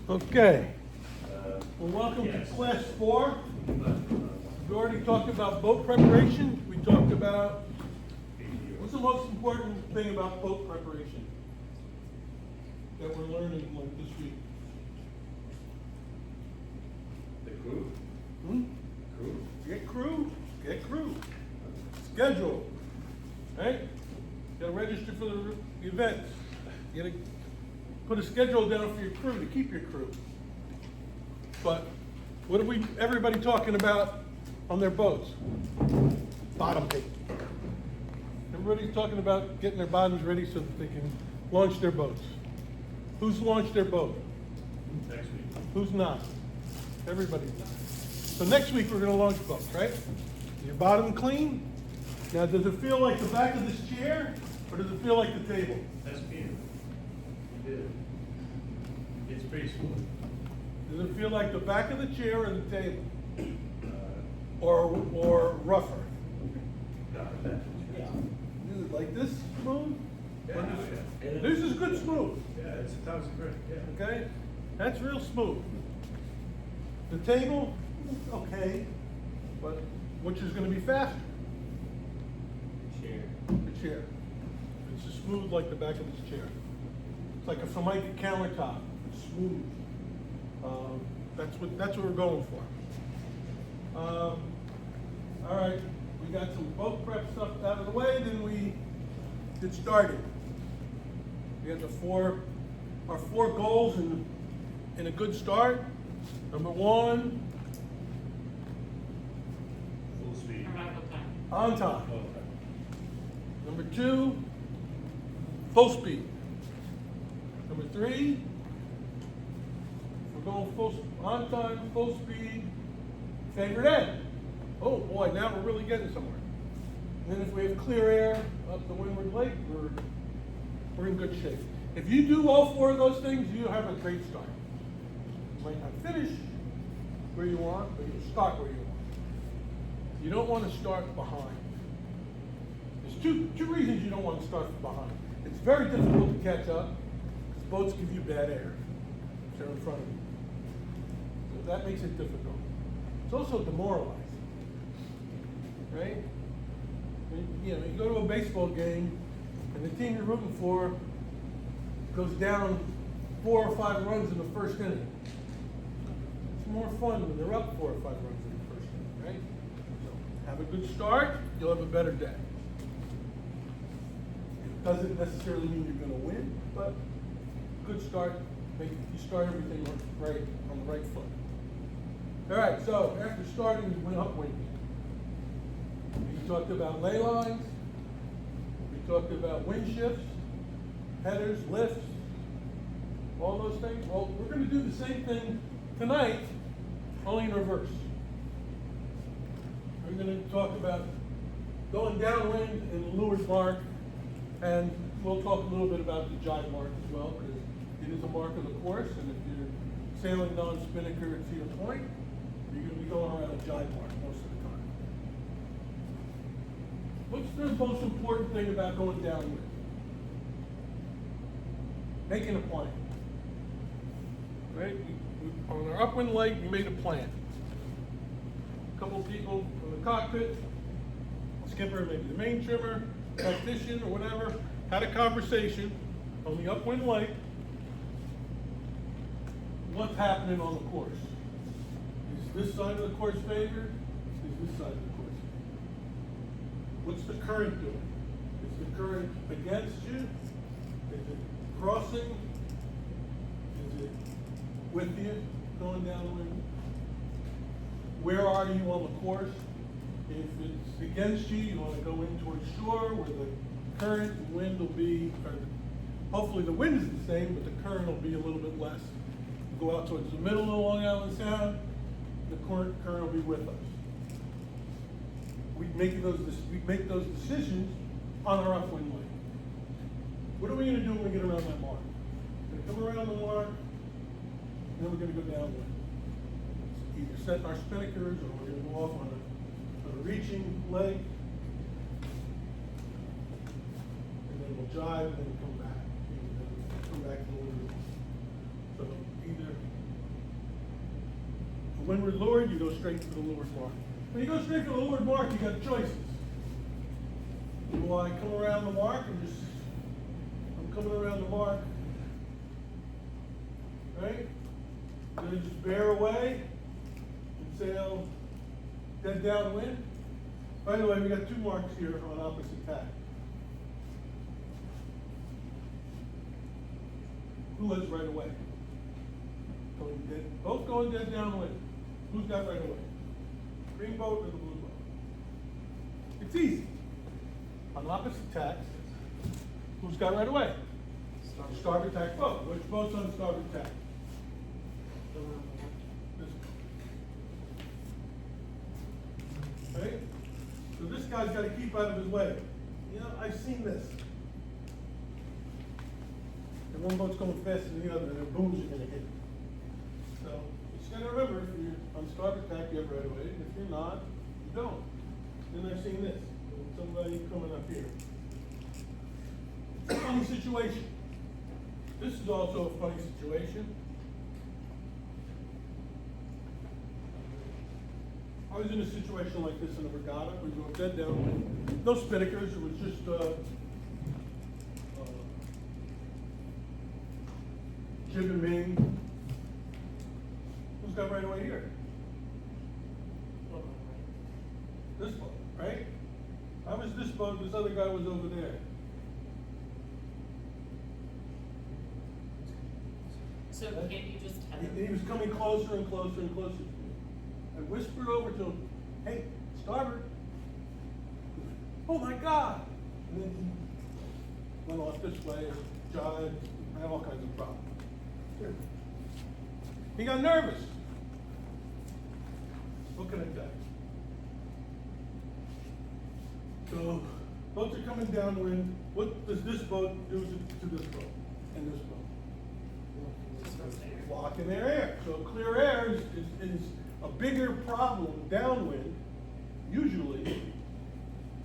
Okay. Well, welcome to Yes. class 4. We already talked about boat preparation. We talked about, what's the most important thing about boat preparation that we're learning like this week? The crew? Hmm? Crew? Get crew. Schedule, right? You gotta register for the events. You gotta put a schedule down for your crew to keep your crew. But what are everybody talking about on their boats? Bottom tape. Everybody's talking about getting their bottoms ready so that they can launch their boats. Who's launched their boat? Next week. Who's not? Everybody's not. So next week we're gonna launch boats, right? Is your bottom clean? Now, does it feel like the back of this chair, or does it feel like the table? That's Peter. You did it. It's pretty smooth. Does it feel like the back of the chair or the table? Uh, Or rougher? not that. Yeah. Is it like this smooth? Yeah, Or this- yeah. This is good smooth, Yeah, it's 1,000 grand, yeah. okay? That's real smooth. The table, okay, but which is gonna be faster? Chair. The chair. It's as smooth like the back of this chair. It's like a Formica countertop, it's smooth. That's what we're going for. All right, we got some boat prep stuff out of the way, then we get started. We got our four goals in a good start. Number 1, Full speed. Arrival time. on time. Oh, Number 2, full speed. Number 3, we're going on time, full speed, favorite end. Oh boy, now we're really getting somewhere. And then if we have clear air up the Windward Lake, we're in good shape. If you do all 4 of those things, you have a great start. You might not finish where you want, but you'll start where you want. You don't want to start behind. There's two reasons you don't want to start from behind. It's very difficult to catch up, because boats give you bad air if they're in front of you. So that makes it difficult. It's also demoralizing, right? You go to a baseball game, and the team you're rooting for goes down 4 or 5 runs in the first inning. It's more fun when they're up 4 or 5 runs in the first inning, right? So have a good start, you'll have a better day. It doesn't necessarily mean you're gonna win, but good start, you start everything right, on the right foot. All right, so after starting, we went upwind. We talked about ley lines, we talked about wind shifts, headers, lifts, all those things. Well, we're going to do the same thing tonight, only in reverse. We're going to talk about going downwind in the leeward mark, and we'll talk a little bit about the jibe mark as well, because it is a mark of the course, and if you're sailing down Spinnaker at Cedar Point, you're going to be going around a jibe mark most of the time. What's the most important thing about going downwind? Making a plan. Right? On our upwind lake, we made a plan. A couple of people from the cockpit, skipper, maybe the main trimmer, tactician, or whatever, had a conversation on the upwind lake. What's happening on the course? Is this side of the course favored? Is this side of the course favored? What's the current doing? Is the current against you? Is it crossing? Is it with you going downwind? Where are you on the course? If it's against you, you want to go in towards shore where the current and wind will be, or hopefully the wind is the same, but the current will be a little bit less. Go out towards the middle of Long Island Sound, the current will be with us. We make those decisions on our upwind lake. What are we going to do when we get around that mark? We're going to come around the mark, and then we're going to go downwind. Either set our spinnakers, or we're going to go off on a reaching leg, and then we'll jibe, and then come back. And then come back to the leeward. So either windward leeward, you go straight for the leeward mark. When you go straight for the leeward mark, you got choices. Do I come around the mark and I'm coming around the mark, right? Do I just bear away and sail dead downwind? By the way, we got two marks here on opposite tack. Who has right away? Going dead, both going dead downwind. Who's got right away? Green boat or the blue boat? It's easy. On opposite tacks, who's got right away? Starboard tack boat. Which boat's on starboard tack? This one. Right? So this guy's got to keep out of his way. You know, I've seen this. And one boat's going faster than the other, and their booms are going to hit. So you just got to remember, if you're on starboard tack, you have right away. And if you're not, you don't. Then I've seen this. Somebody coming up here. It's a funny situation. This is also a funny situation. I was in a situation like this in a regatta. We were dead down. No spinnakers. It was just jib and main. Who's got right away here? This boat, right? I was this boat, this other guy was over there. So can't you just have He was coming closer and closer and closer to me. I whispered over to him, hey, starboard. Oh my God! And then he went off this way, jived, I had all kinds of problems. He got nervous. What can I tell you? So, boats are coming downwind. What does this boat do to this boat and this boat? Lock in their air. So clear air is a bigger problem downwind, usually,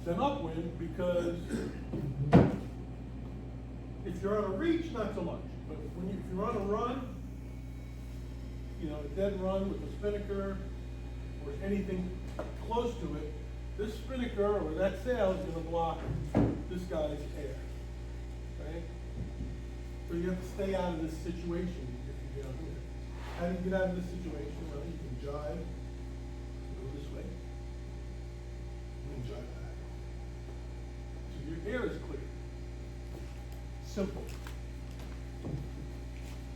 than upwind, because if you're on a reach, not so much. But if you're on a run, you know, a dead run with a spinnaker or anything close to it, this spinnaker or that sail is going to block this guy's air, right? So you have to stay out of this situation if you get out here. How do you get out of this situation? Well, you can jive, go this way, and then jive back. So your air is clear. Simple.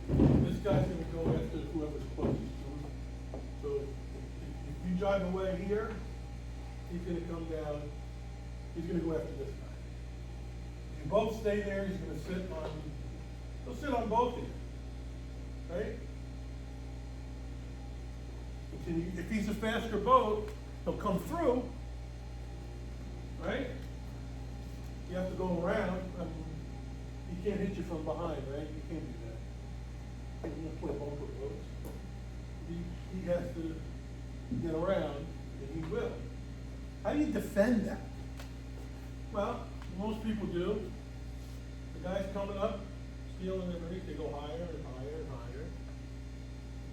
This guy's going to go after whoever's closest to him. So if you jive away here, he's going to come down, he's going to go after this guy. If you both stay there, he's going to he'll sit on both of you, right? If he's a faster boat, he'll come through, right? You have to go around. He can't hit you from behind, right? You can't do that. You can't play both of boats. He has to get around, and he will. How do you defend that? Well, most people do. The guy's coming up, stealing their reef, they go higher and higher and higher.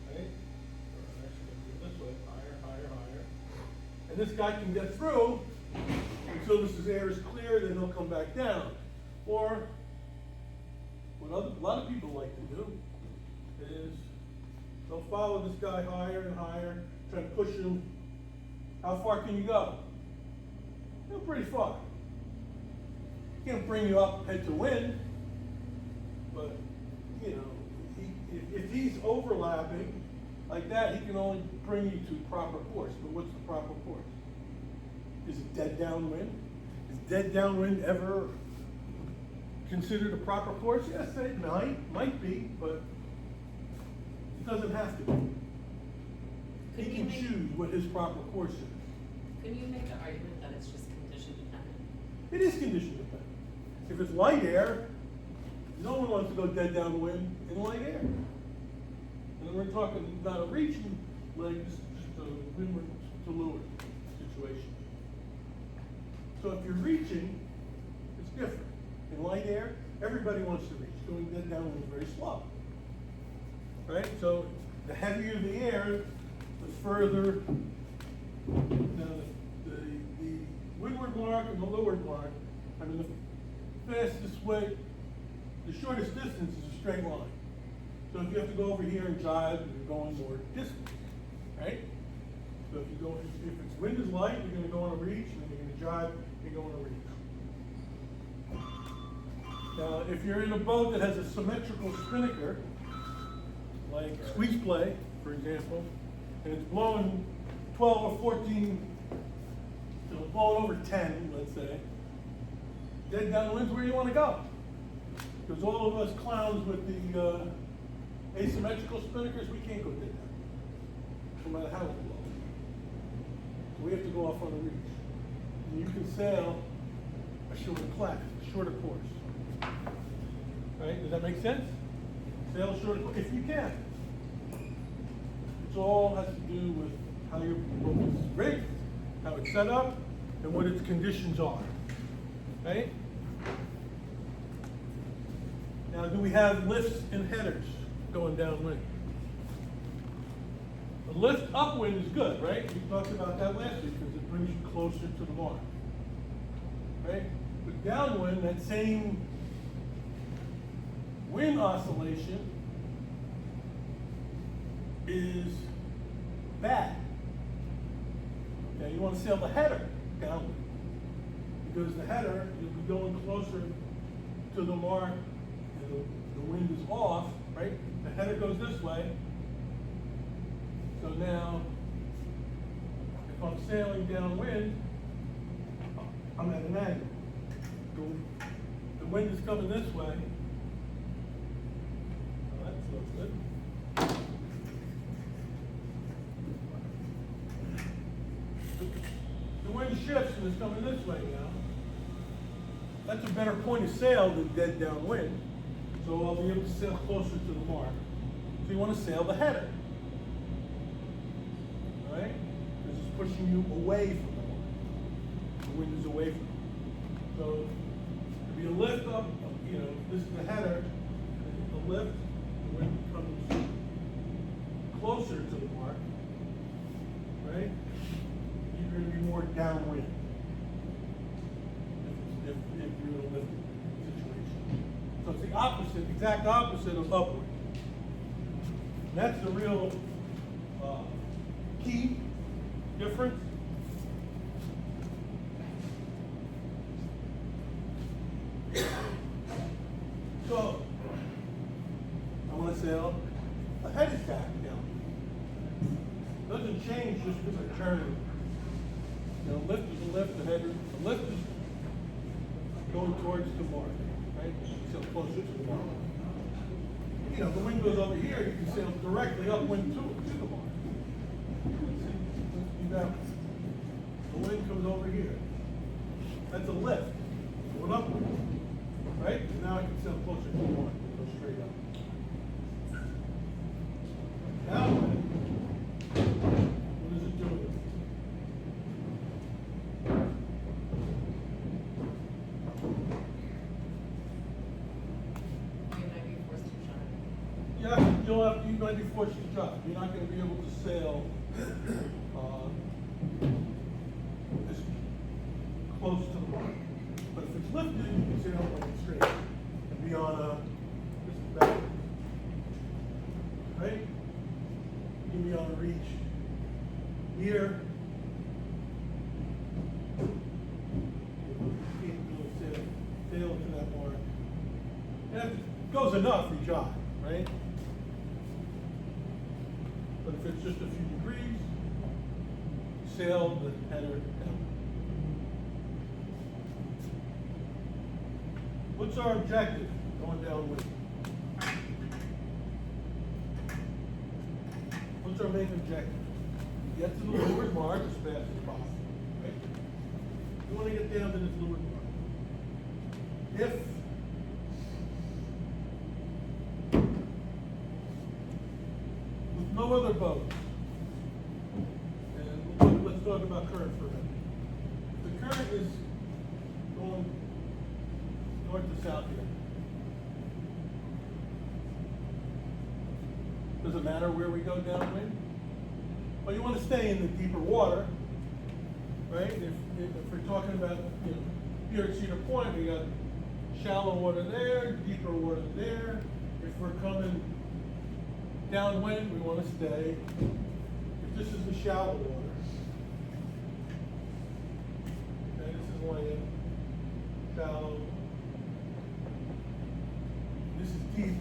Right? Or actually, go this way, higher, higher, higher. And this guy can get through until this air is clear, then he'll come back down. Or, what a lot of people like to do is they'll follow this guy higher and higher, try to push him. How far can you go? Go pretty far. He can't bring you up head to wind, but you know, if he's overlapping like that, he can only bring you to proper course. But what's the proper course? Is it dead downwind? Is dead downwind ever considered a proper course? Yes, it might be, but it doesn't have to be. He can choose what his proper course is. Could you make the argument that it's just condition dependent? It is condition dependent. If it's light air, no one wants to go dead downwind in light air. And we're talking about a reaching leg, just a windward to leeward situation. So if you're reaching, it's different. In light air, everybody wants to reach. Going dead downwind is very slow. Right? So the heavier the air, the further, now the windward mark and the leeward mark, I mean, the fastest way, the shortest distance is a straight line. So if you have to go over here and jibe, you're going more distance, right? So if you go, if it's wind is light, you're gonna go on a reach, and then you're gonna jibe, and go on a reach. Now, if you're in a boat that has a symmetrical spinnaker, like squeeze play, for example, and it's blowing 12 or 14, blowing over 10, let's say, dead downwind's where you want to go. Because all of us clowns with the asymmetrical spinnakers, we can't go dead down, no matter how it blows. So we have to go off on a reach. And you can sail a shorter class, a shorter course. Right? Does that make sense? Sail a shorter course, if you can. It all has to do with how your boat is rigged, how it's set up, and what its conditions are. Right? Now, do we have lifts and headers going downwind? The lift upwind is good, right? We talked about that last week because it brings you closer to the mark. Right? But downwind, that same wind oscillation is bad. Okay, you want to sail the header downwind because the header, you'll be going closer to the mark and the wind is off, right? The header goes this way. So now, if I'm sailing downwind, I'm at an angle. The wind is coming this way. Oh, that feels good. The wind shifts and it's coming this way now. That's a better point of sail than dead downwind. So I'll be able to sail closer to the mark. So you want to sail the header. All right? This is pushing you away from the mark. The wind is away from you. So if you lift up, this is the header, the lift, the wind comes closer to the mark, right? You're going to be more downwind if you're in a lift situation. So it's the opposite, exact opposite of upward. And that's the real key difference. So, I want to sail a headed back down. Doesn't change just because I turn. Lift is a lift, the lift is going towards the mark, right? Sail closer to the mark. The wind goes over here, you can sail directly upwind to the mark. See that? The wind comes over here. That's a lift, going upward. Right? And now I can sail closer to the mark, go straight up. Downwind, what is it doing? You might be forced to drop. You're not going to be able to sail as close to the mark. But if it's lifted, you can sail like straight and be on this back. Right? You can be on a reach here. Sail to that mark. And if it goes enough, you jibe, right? But if it's just a few degrees, sail the header down. What's our objective going downwind? What's our main objective? Get to the leeward mark as fast as possible. Right? You want to get down to this leeward mark. If with no other boats, and let's talk about current for a minute. If the current is going north to south here, does it matter where we go downwind? But you wanna stay in the deeper water, right? If we're talking about, you know, here at Cedar Point, we got shallow water there, deeper water there. If we're coming downwind, we wanna stay. If this is the shallow water, okay, this is land, shallow. This is deep.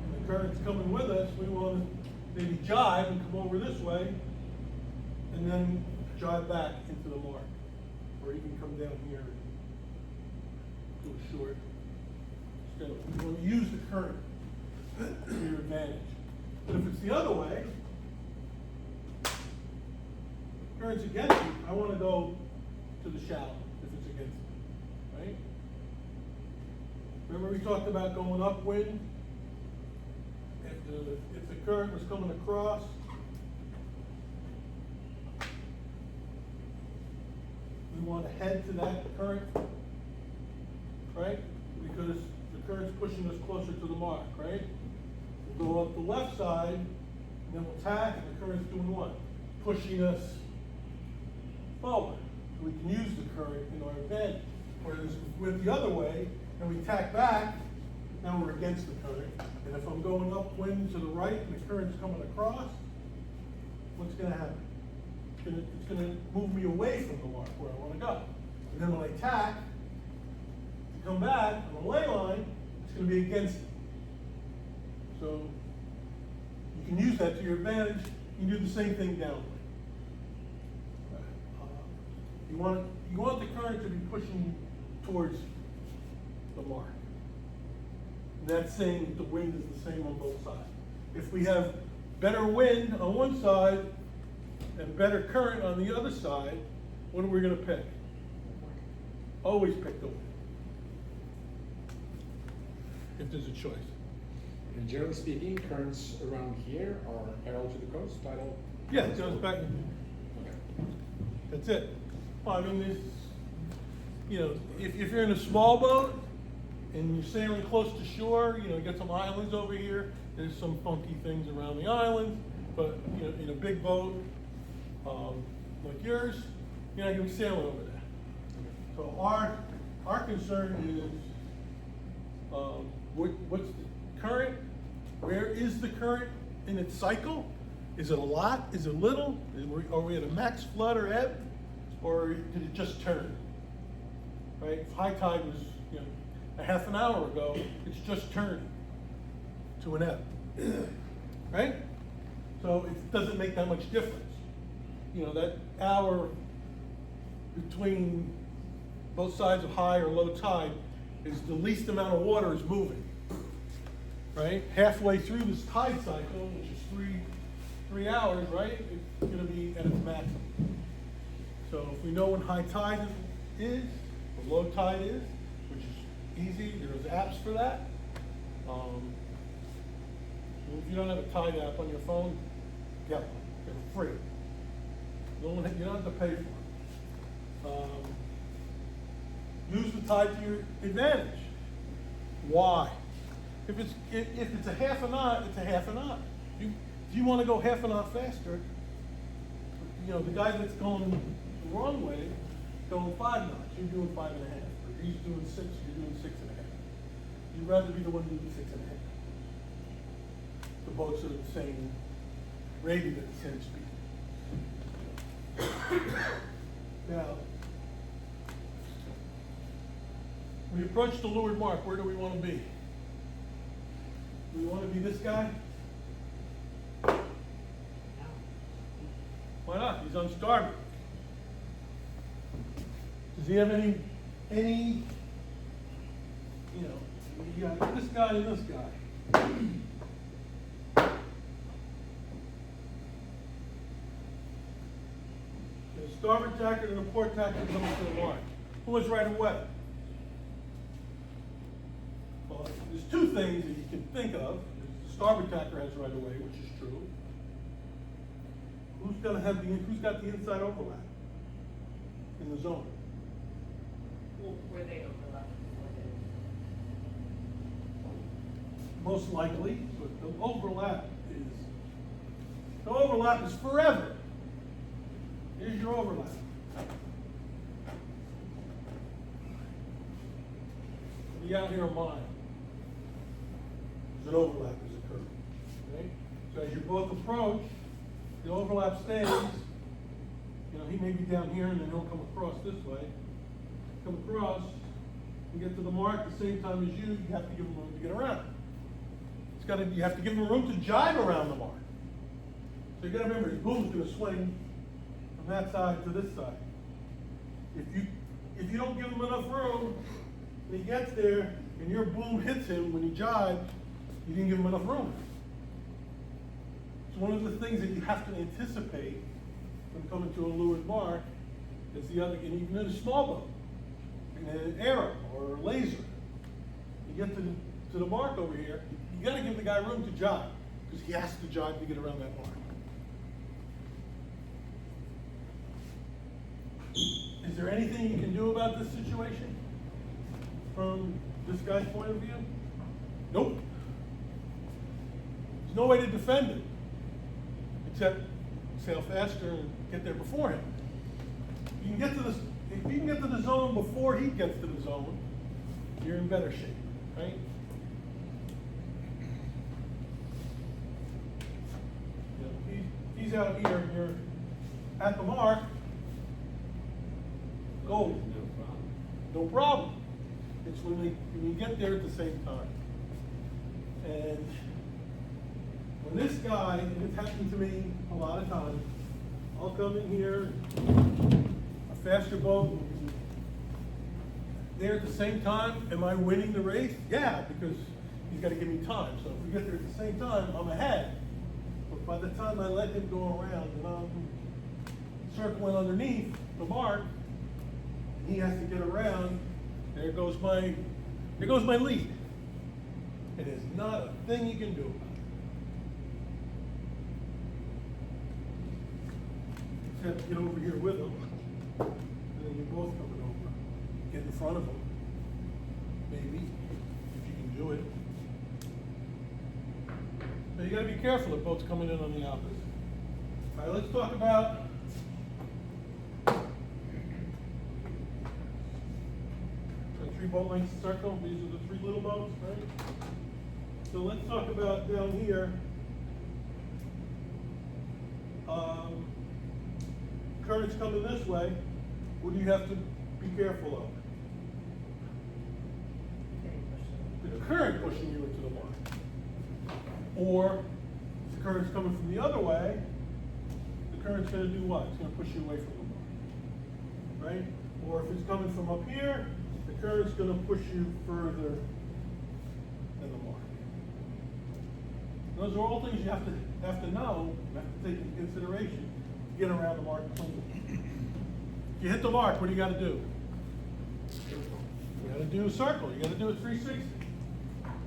And the current's coming with us, we wanna maybe jibe and come over this way, and then jibe back into the mark. Or even come down here and do a short. So you want to use the current to your advantage. But if it's the other way, current's against you, I want to go to the shallow if it's against me, right? Remember we talked about going upwind? If the current was coming across, we want to head to that current, right? Because the current's pushing us closer to the mark, right? We'll go up the left side, and then we'll tack, and the current's doing what? Pushing us forward. So we can use the current in our advantage. Whereas if we went the other way, and we tack back, now we're against the current. And if I'm going upwind to the right, and the current's coming across, what's gonna happen? It's gonna move me away from the mark where I wanna go. And then when I tack, to come back on the ley line, it's gonna be against it. So you can use that to your advantage. You can do the same thing downwind. You want the current to be pushing towards the mark. And that's saying that the wind is the same on both sides. If we have better wind on one side and better current on the other side, what are we gonna pick? Always pick the wind. If there's a choice. And generally speaking, currents around here are parallel to the coast, tidal? Yeah, it goes back. Okay. That's it. Well, I mean, there's, you know, if you're in a small boat and you're sailing close to shore, you know, you got some islands over here, there's some funky things around the islands, but, you know, in a big boat, like yours, you're not gonna be sailing over there. So our concern is, what's the current? Where is the current in its cycle? Is it a lot? Is it little? Are we at a max flood or ebb? Or did it just turn? Right? If high tide was, you know, a half an hour ago, it's just turned to an ebb. Right? So it doesn't make that much difference. You know, that hour between both sides of high or low tide is the least amount of water is moving. Right? Halfway through this tide cycle, which is three hours, right? It's gonna be at its maximum. So if we know when high tide is, or low tide is, which is easy, there's apps for that. If you don't have a tide app on your phone, get one. They're free. You don't have to pay for it. Use the tide to your advantage. Why? If it's a half a knot, it's a half a knot. If you want to go half a knot faster, you know, the guy that's going the wrong way, going 5 knots, you're doing 5.5. Or he's doing 6, you're doing 6.5. You'd rather be the one doing 6.5. The boats are the same, rated at the same speed. Now, we approach the leeward mark, where do we want to be? Do we want to be this guy? Why not? He's on starboard. Does he have any, you know, you got this guy and this guy. The starboard tacker and the port tacker comes to the mark. Who is right away? Well, there's 2 things that you can think of. The starboard tacker has right away, which is true. Who's got the inside overlap in the zone? Where they overlap before most likely, but the overlap is forever. Here's your overlap. Be out here a mile. There's an overlap has occurred. Okay? So as you both approach, the overlap stays. You know, he may be down here and then he'll come across this way. Come across, and get to the mark at the same time as you have to give him room to get around. You have to give him room to jibe around the mark. So you gotta remember, his boom's gonna swing from that side to this side. If you don't give him enough room, when he gets there and your boom hits him when he jibes, you didn't give him enough room. It's one of the things that you have to anticipate when coming to a lured mark is and even in a small boat, an arrow or a laser. You get to the mark over here, you gotta give the guy room to jibe, because he has to jibe to get around that mark. Is there anything you can do about this situation from this guy's point of view? Nope. There's no way to defend it, except sail faster and get there before him. If you can get to the zone before he gets to the zone, you're in better shape, right? You know, he's out here and you're at the mark. Go. No problem. It's when you get there at the same time. And when this guy, and it's happened to me a lot of times, I'll come in here, a faster boat, there at the same time. Am I winning the race? Yeah, because he's got to give me time. So if we get there at the same time, I'm ahead. But by the time I let him go around and I'm circling underneath the mark, he has to get around. There goes my lead. It is not a thing you can do about it. Except get over here with him, and then you're both coming over. Get in front of him, maybe, if you can do it. But you gotta be careful if boats coming in on the opposite. All right, let's talk about the 3 boat length circle. These are the 3 little boats, right? So let's talk about down here. Current's coming this way. What do you have to be careful of? The current pushing you into the mark. Or if the current's coming from the other way, the current's going to do what? It's going to push you away from the mark, right? Or if it's coming from up here, the current's going to push you further than the mark. Those are all things you have to know, you have to take into consideration to get around the mark cleanly. If you hit the mark, what do you got to do? You got to do a circle. You got to do a 360.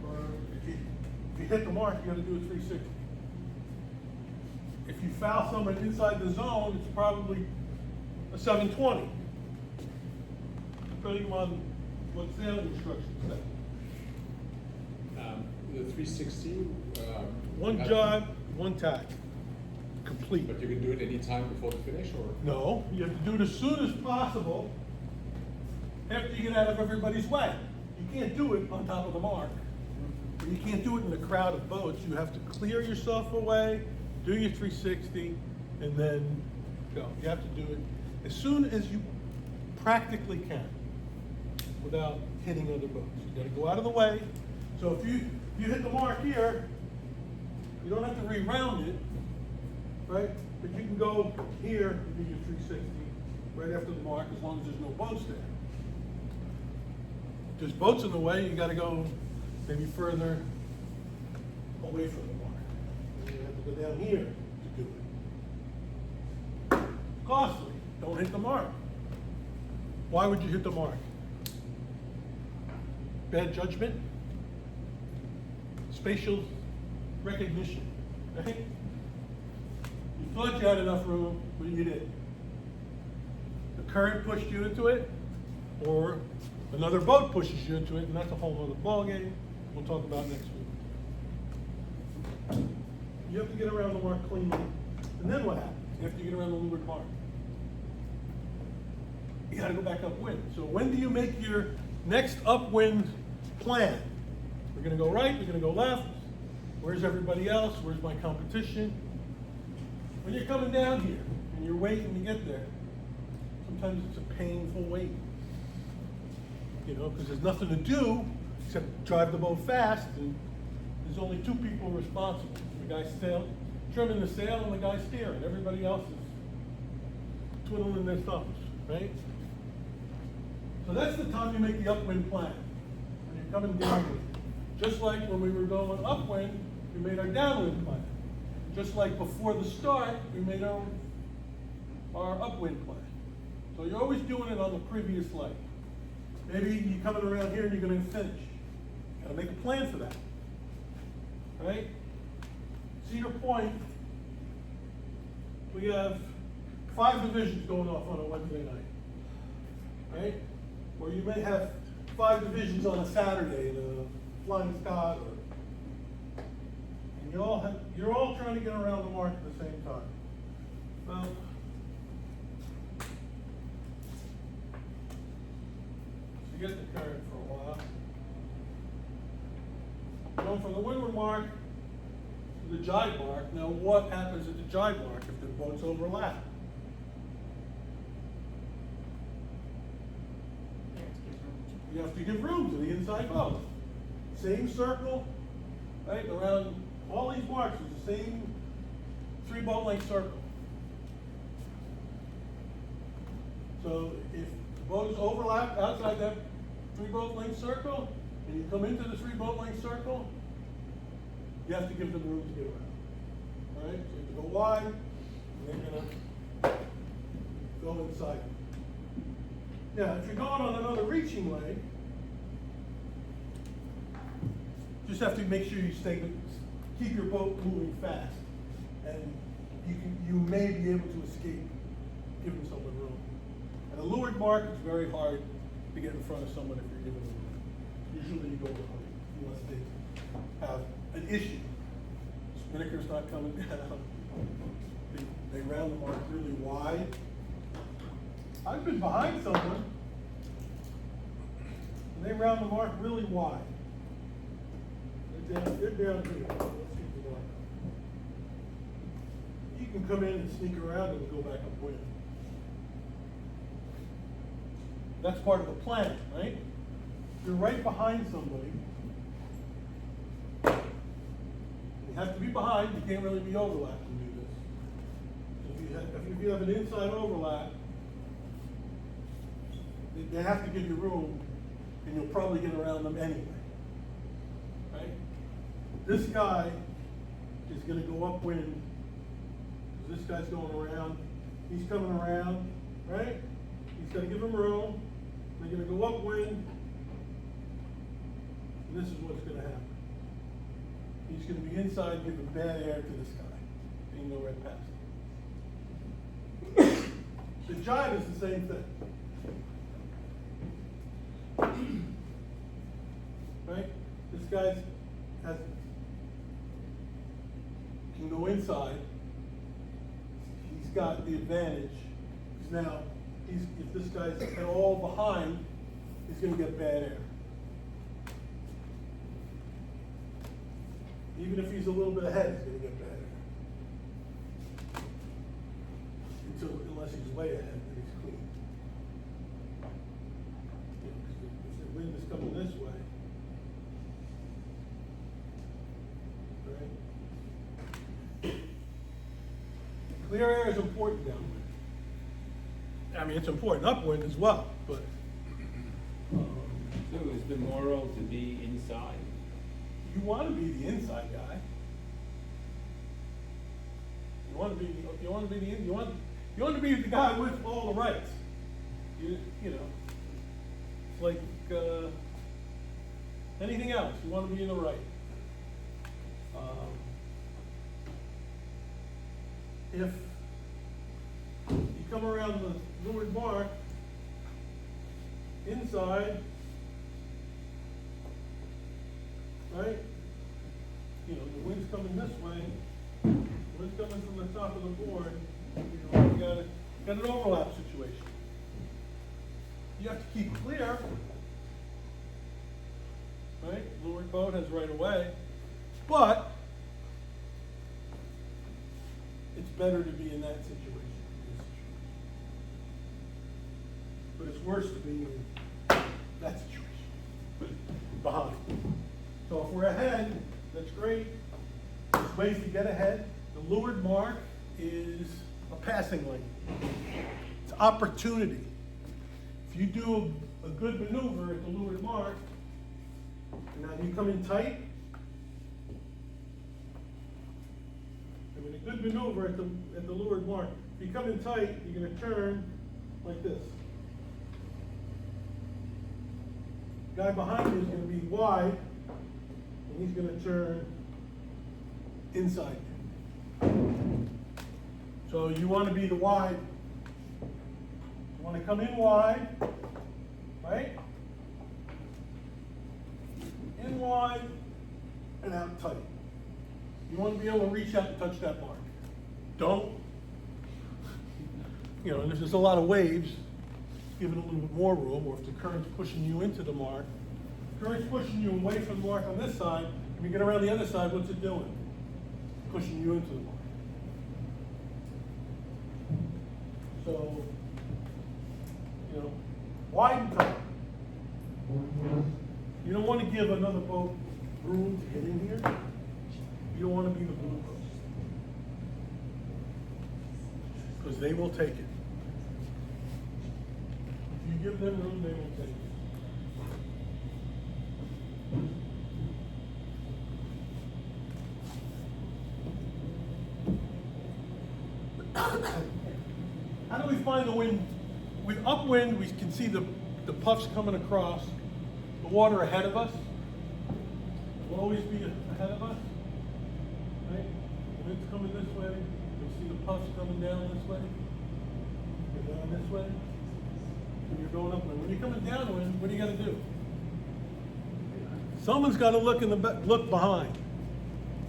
Or if you hit the mark, you got to do a 360. If you foul someone inside the zone, it's probably a 720. Depending on what sailing instructions say. The 360. One jibe, one tack. Complete. But you can do it any time before the finish, or? No, you have to do it as soon as possible after you get out of everybody's way. You can't do it on top of the mark. You can't do it in a crowd of boats. You have to clear yourself away, do your 360, and then go. You have to do it as soon as you practically can without hitting other boats. You gotta go out of the way. So if you hit the mark here, you don't have to reround it, right? But you can go here and do your 360 right after the mark as long as there's no boats there. If there's boats in the way, you gotta go maybe further away from the mark. And you have to go down here to do it. Costly. Don't hit the mark. Why would you hit the mark? Bad judgment? Spatial recognition, right? You thought you had enough room, but you didn't. The current pushed you into it, or another boat pushes you into it, and that's a whole other ballgame we'll talk about next week. You have to get around the mark cleanly. And then what happens after you get around the leeward mark? You gotta go back upwind. So when do you make your next upwind plan? We're gonna go right, we're gonna go left. Where's everybody else? Where's my competition? When you're coming down here and you're waiting to get there, sometimes it's a painful wait. You know, because there's nothing to do except drive the boat fast, and there's only two people responsible. The guy trimming the sail and the guy steering. Everybody else is twiddling their thumbs, right? So that's the time you make the upwind plan, when you're coming downwind. Just like when we were going upwind, we made our downwind plan. Just like before the start, we made our upwind plan. So you're always doing it on the previous leg. Maybe you're coming around here and you're gonna finish. You gotta make a plan for that, right? Cedar Point, we have 5 divisions going off on a Wednesday night, right? Or you may have 5 divisions on a Saturday in a Flying Scot, and you're all trying to get around the mark at the same time. Well, forget the current for a while. Going from the windward mark to the jibe mark. Now, what happens at the jibe mark if the boats overlap? You have to give room to the inside boat. Same circle, right? Around all these marks is the same 3 boat length circle. So if the boats overlap outside that 3 boat length circle, and you come into the 3 boat length circle, you have to give them room to get around. Right? So you go wide, and they're gonna go inside. Now, if you're going on another reaching leg, just have to make sure you keep your boat moving fast, and you may be able to escape giving someone room. And a leeward mark, it's very hard to get in front of someone if you're giving them room. Usually you go behind, unless they have an issue. Spinnaker's not coming down. They round the mark really wide. I've been behind someone, and they round the mark really wide. They're down here. Let's keep the mark. You can come in and sneak around and go back upwind. That's part of the plan, right? If you're right behind somebody, you have to be behind, you can't really be overlapped to do this. So if you have an inside overlap, they have to give you room, and you'll probably get around them anyway, right? This guy is gonna go upwind, this guy's going around, he's coming around, right? He's gonna give him room, they're gonna go upwind, and this is what's gonna happen. He's gonna be inside, giving bad air to this guy, and you go right past him. The jibe is the same thing. Right? This guy can go inside. He's got the advantage. Now, if this guy's at all behind, he's going to get bad air. Even if he's a little bit ahead, he's going to get bad air. Unless he's way ahead and he's clean. If the wind is coming this way, right? Clear air is important downwind. I mean, it's important upwind as well, but. So is the moral to be inside? You want to be the inside guy. You want to be the guy with all the rights. You know, it's like anything else. You want to be in the right. If you come around the leeward mark inside, right? You know, the wind's coming this way, Wind's coming from the top of the board, you know, you got an overlap situation. You have to keep clear, right? Leeward boat has right of way, but it's better to be in that situation. But it's worse to be in that situation, behind. So if we're ahead, that's great. There's ways to get ahead. The leeward mark is a passing lane. It's opportunity. If you do a good maneuver at the leeward mark, now you come in tight, I mean, a good maneuver at the leeward mark. If you come in tight, you're gonna turn like this. Guy behind you is gonna be wide, and he's gonna turn inside. So you wanna be the wide. You wanna come in wide, right? In wide and out tight. You want to be able to reach out and touch that mark. Don't, you know, and if there's a lot of waves, give it a little bit more room, or if the current's pushing you into the mark, current's pushing you away from the mark on this side, and you get around the other side, what's it doing? Pushing you into the mark. So, you know, wide and tight. You don't want to give another boat room to get in here. You don't want to be the blue boat. Because they will take it. If you give them room, they will take it. How do we find the wind? With upwind, we can see the puffs coming across, the water ahead of us. It will always be ahead of us. Right? The wind's coming this way, you'll see the puffs coming down this way. You're going this way, and you're going upwind. When you're coming downwind, what do you gotta do? Someone's gotta look look behind.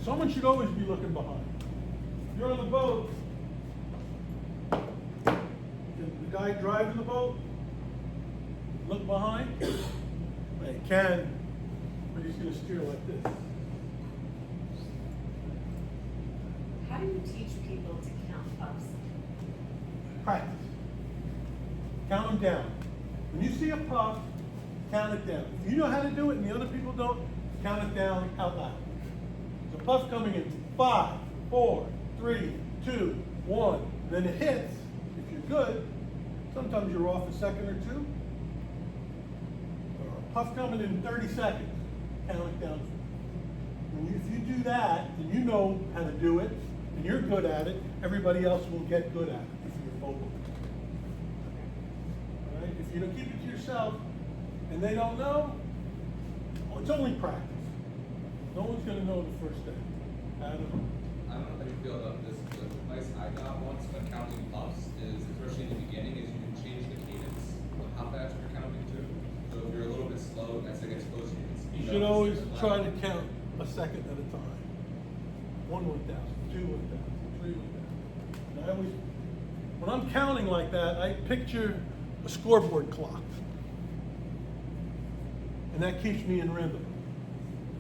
Someone should always be looking behind. If you're on the boat, can the guy driving the boat look behind? Well, he can, but he's gonna steer like this. How do you teach people to count puffs? Practice. Count them down. When you see a puff, count it down. If you know how to do it and the other people don't, count it down out loud. The puff coming in 5, 4, 3, 2, 1. Then it hits. If you're good, sometimes you're off a second or two. Or a puff coming in 30 seconds, count it down. If you do that, and you know how to do it, and you're good at it, everybody else will get good at it if you're vocal. All right? If you don't keep it to yourself, and they don't know, well, it's only practice. No one's going to know the first day. I don't know. I don't know how you feel about this, but the advice I got once when counting puffs is, especially in the beginning, is you can change the cadence of how fast you're counting too. So if you're a little bit slow, as it gets closer, you can speed You up. should always instead of try loud. to count a second at a time. 1 1,000, 2 1,000, 3 1,000. And I always, when I'm counting like that, I picture a scoreboard clock. And that keeps me in rhythm.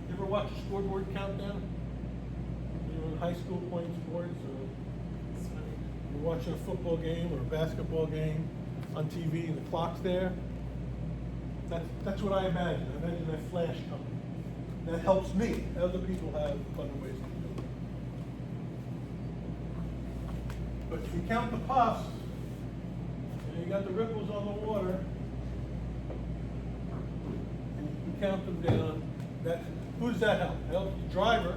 You ever watch a scoreboard countdown? When you're in high school playing sports, or you're watching a football game or a basketball game on TV and the clock's there? That's what I imagine. I imagine that flash coming. That helps me. Other people have other ways to do it. But if you count the puffs, and you got the ripples on the water, and you count them down, who does that help? It helps the driver.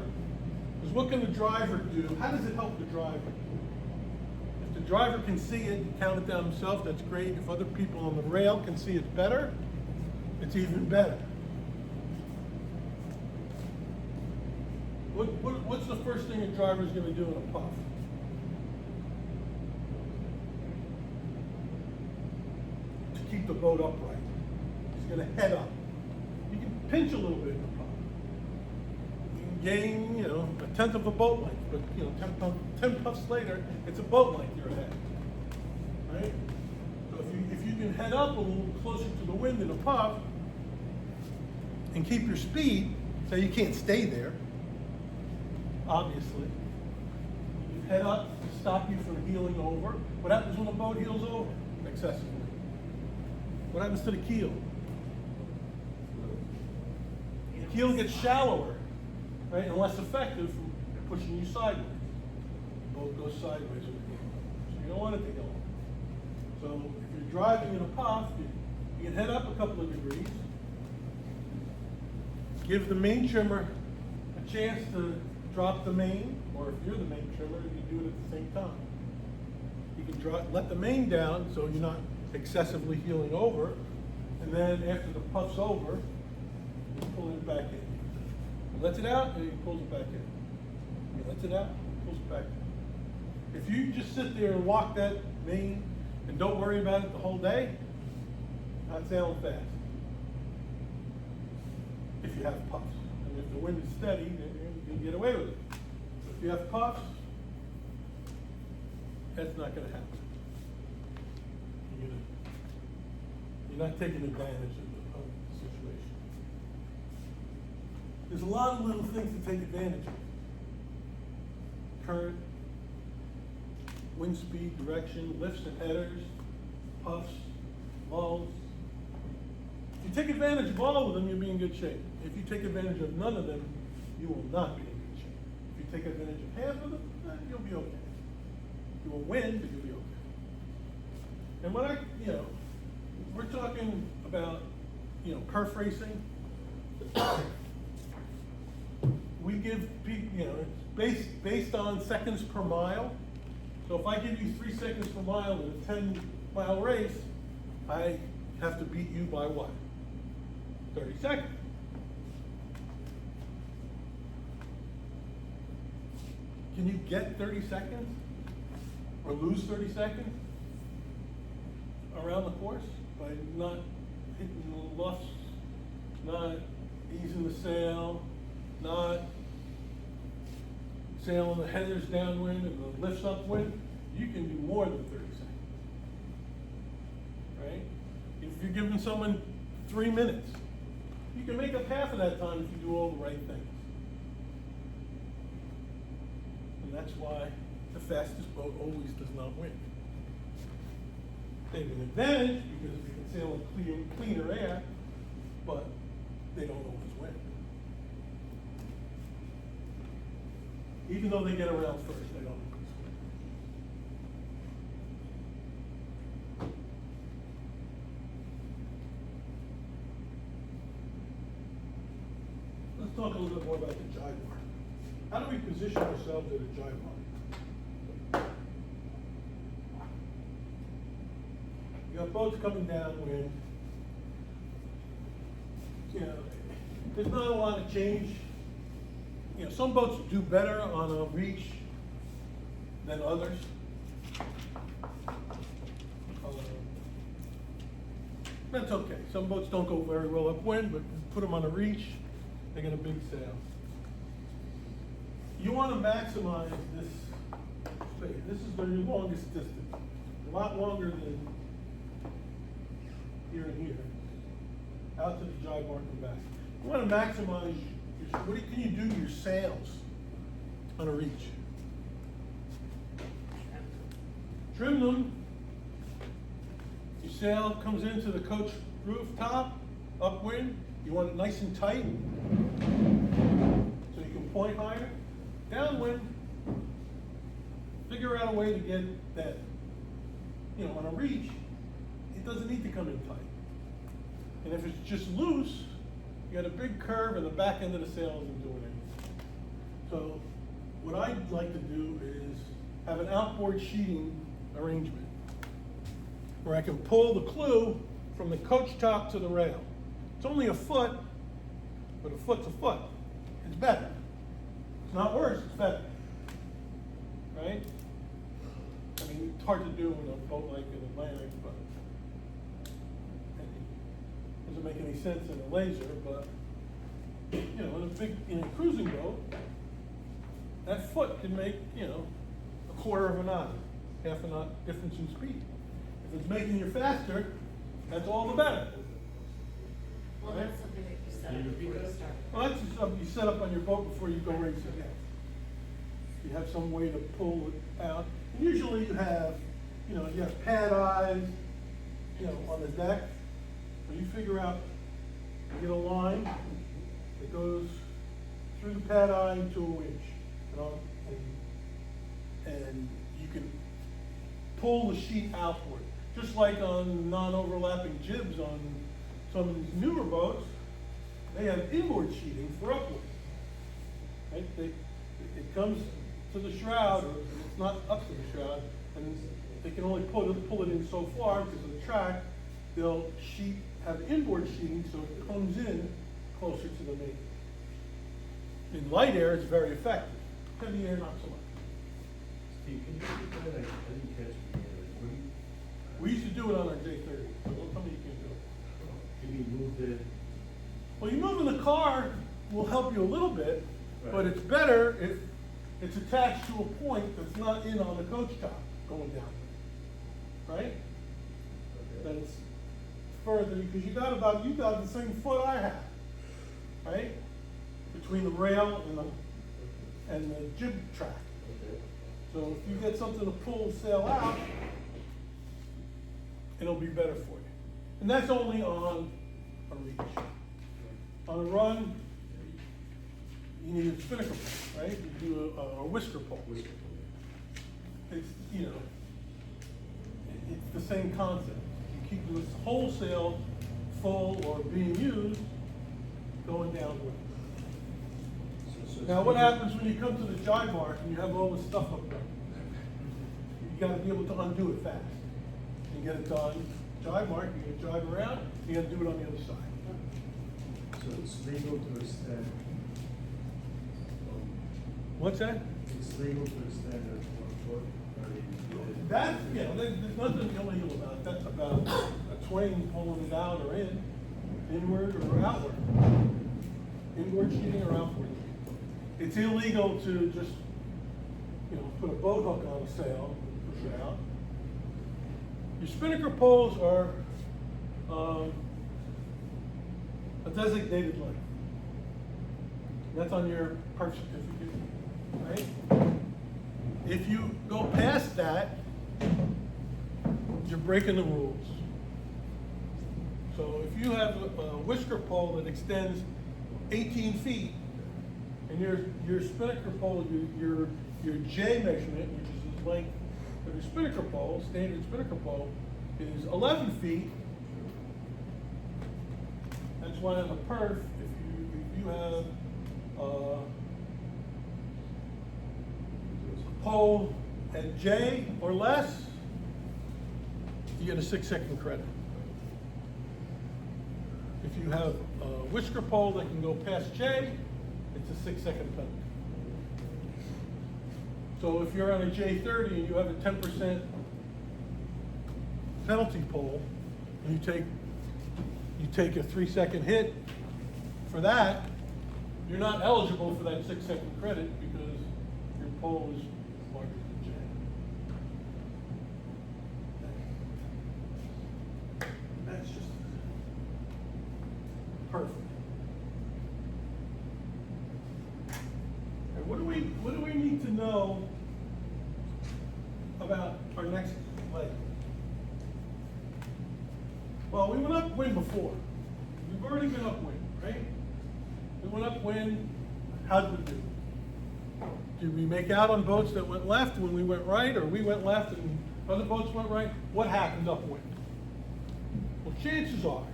Because what can the driver do? How does it help the driver? If the driver can see it and count it down himself, that's great. If other people on the rail can see it better, it's even better. What's the first thing a driver's going to do in a puff? To keep the boat upright. He's going to head up. You can pinch a little bit in the puff. You can gain, you know, a tenth of a boat length, but, you know, 10 puffs later, it's a boat length you're ahead, right? So if you can head up a little closer to the wind in a puff and keep your speed, so you can't stay there, obviously. You head up to stop you from heeling over. What happens when a boat heels over excessively? What happens to the keel? The keel gets shallower, right, and less effective from pushing you sideways. The boat goes sideways with the keel. So you don't want it to go over. So if you're driving in a puff, you can head up a couple of degrees, give the main trimmer a chance to drop the main, or if you're the main trimmer, you can do it at the same time. You can let the main down so you're not excessively heeling over, and then after the puff's over, you pull it back in. He lets it out, and he pulls it back in. He lets it out, pulls it back in. If you just sit there and walk that main and don't worry about it the whole day, not sailing fast. If you have puffs. And if the wind is steady, then you can get away with it. But if you have puffs, that's not going to happen. You're not taking advantage of the situation. There's a lot of little things to take advantage of. Current, wind speed, direction, lifts and headers, puffs, lulls. If you take advantage of all of them, you'll be in good shape. If you take advantage of none of them, you will not be in good shape. If you take advantage of half of them, then you'll be okay. You will win, but you'll be okay. And when we're talking about, perf racing, we give people, it's based on seconds per mile. So if I give you 3 seconds per mile in a 10-mile race, I have to beat you by what? 30 seconds. Can you get 30 seconds? Or lose 30 seconds around the course by not hitting the luffs, not easing the sail, not sailing the headers downwind and the lifts upwind? You can do more than 30 seconds, right? If you're giving someone 3 minutes, you can make up half of that time if you do all the right things. And that's why the fastest boat always does not win. They have an advantage because they can sail in cleaner air, but they don't always win. Even though they get around first, they don't always win. Let's talk a little bit more about the jibe mark. How do we position ourselves at a jibe mark? You got boats coming downwind. There's not a lot of change. Some boats do better on a reach than others. That's okay. Some boats don't go very well upwind, but put them on a reach, they get a big sail. You want to maximize this space. This is the longest distance. A lot longer than here and here. Out to the jibe mark and back. You want to maximize what can you do to your sails on a reach? Trim them. Your sail comes into the coach rooftop, upwind. You want it nice and tight so you can point higher. Downwind, figure out a way to get that, on a reach, it doesn't need to come in tight. And if it's just loose, you got a big curve and the back end of the sail isn't doing anything. So what I'd like to do is have an outboard sheeting arrangement where I can pull the clew from the coach top to the rail. It's only a foot, but a foot's a foot. It's better. It's not worse, it's better. Right? I mean, it's hard to do in a boat like an Atlantic, but it doesn't make any sense in a laser, but you know, in a cruising boat, that foot can make, you know, a quarter of a knot, half a knot difference in speed. If it's making you faster, that's all the better. Well, Right? that's something that you set Can you up repeat before you that? start. Well, that's just something you set up on your boat before you go racing. You have some way to pull it out. And usually you have, you know, you have pad eyes, you know, on the deck. When you figure out, you get a line that goes through the pad eye to a winch. You know, and you can pull the sheet outward. Just like on non-overlapping jibs on some of these newer boats, they have inboard sheeting for upward. Right? It comes to the shroud, or it's not up to the shroud, and they can only pull it in so far because of the track. They'll have inboard sheeting so it comes in closer to the main. In light air, it's very effective. Heavy air, not so much. Steve, can you repeat that? I didn't catch it. When you- We used to do it on our J30, so don't tell me you can't do it. Can you move the, Well, you move in the car will help you a little bit, but Right. it's better if it's attached to a point that's not in on the coach top going down. Right? That it's further, because you got the same foot I have, right? Between the rail and the jib track. okay. So if you get something to pull the sail out, it'll be better for you. And that's only on a reach. On a run, you need a spinnaker pole, right? You do a whisker pole. It's, you know, it's the same concept. You keep this whole sail full or being used, going downwind. Now, what happens when you come to the jibe mark and you have all this stuff up there? You gotta be able to undo it fast. You get it done, jibe mark, you gotta jibe around, you gotta do it on the other side. So it's legal to extend, What's that? it's legal to extend at 1 foot, or you- That, you know, there's nothing illegal about it. That's about a twain pulling it out or in, inward or outward. Inward sheeting or outward sheeting. It's illegal to just, you know, put a boat hook on a sail and push it out. Your spinnaker poles are, a designated length. That's on your park certificate, right? If you go past that, you're breaking the rules. So if you have a whisker pole that extends 18 feet, and your spinnaker pole, your J measurement, which is the length of your spinnaker pole, standard spinnaker pole, is 11 feet. That's why on the perf, if you have a pole at J or less, you get a 6-second credit. If you have a whisker pole that can go past J, it's a 6-second penalty. So if you're on a J30 and you have a 10% penalty pole, and you take a 3-second hit for that, you're not eligible for that 6-second credit because your pole is larger than J. That's just perfect. And what do we need to know about our next leg? Well, we went upwind before. We've already been upwind, right? We went upwind. How did we do? Did we make out on boats that went left when we went right, or we went left and other boats went right? What happened upwind? Well, chances are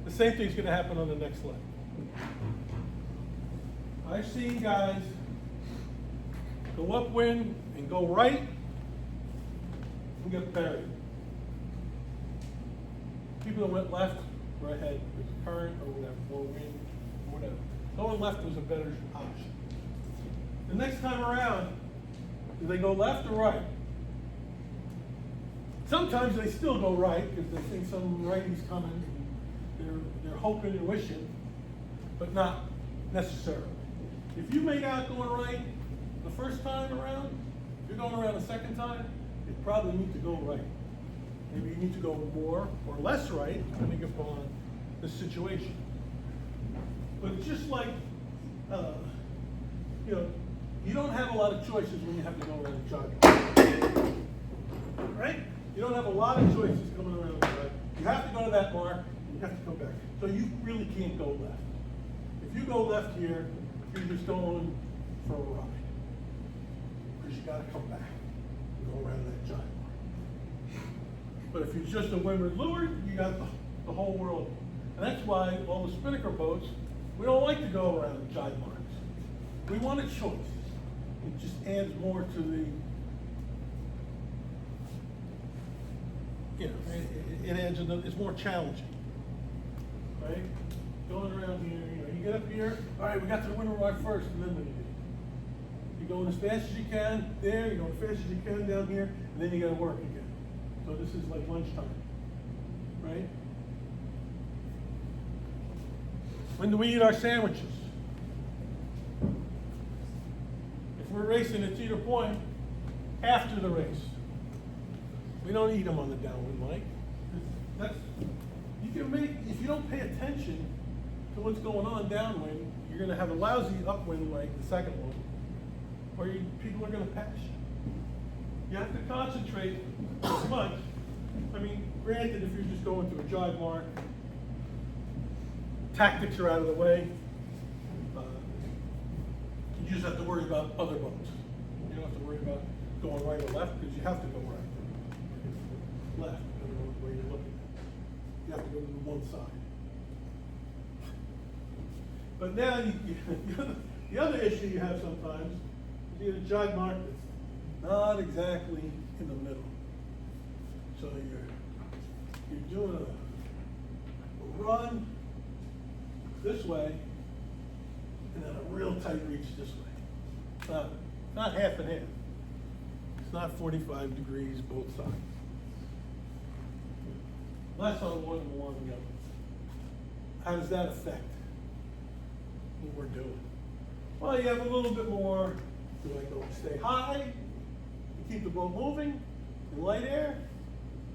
the same thing's going to happen on the next leg. I've seen guys go upwind and go right and get buried. People that went left were ahead with the current or whatever, or wind, or whatever. Going left was a better option. The next time around, do they go left or right? Sometimes they still go right because they think some righty's coming. And they're hoping and wishing. but not necessarily. If you make out going right the first time around, if you're going around the second time, you probably need to go right. Maybe you need to go more or less right, depending upon the situation. But it's just like, you know, you don't have a lot of choices when you have to go around the jog. Right? You don't have a lot of choices coming around the jog. You have to go to that mark, and you have to come back. So you really can't go left. If you go left here, you're just going for a ride. Because you gotta come back and go around that jog mark. But if you're just a windward leeward, you got the whole world. And that's why all the spinnaker boats, we don't like to go around the jibe marks. We want a choice. It just adds more to the, you know, it adds another, it's more challenging, right? Going around here, you know, you get up here, all right, we got to the windward mark first, and then what do? You're going as fast as you can there, you're going as fast as you can down here, and then you gotta work again. So this is like lunchtime, right? When do we eat our sandwiches? If we're racing at Cedar Point, after the race. We don't eat them on the downwind leg. That's, you can make, if you don't pay attention to what's going on downwind, you're gonna have a lousy upwind leg, the second one, or people are gonna pass you. You have to concentrate as much. I mean, granted, if you're just going to a jibe mark, tactics are out of the way. You just have to worry about other boats. You don't have to worry about going right or left, because you have to go right. Left, depending on where you're looking at. You have to go to the one side. But now, the other issue you have sometimes is you have a jibe mark that's not exactly in the middle. So you're doing a run this way, and then a real tight reach this way. It's not half and half. It's not 45 degrees both sides. Less on one and more on the other. How does that affect what we're doing? Well, you have a little bit more. Do I go stay high and keep the boat moving in light air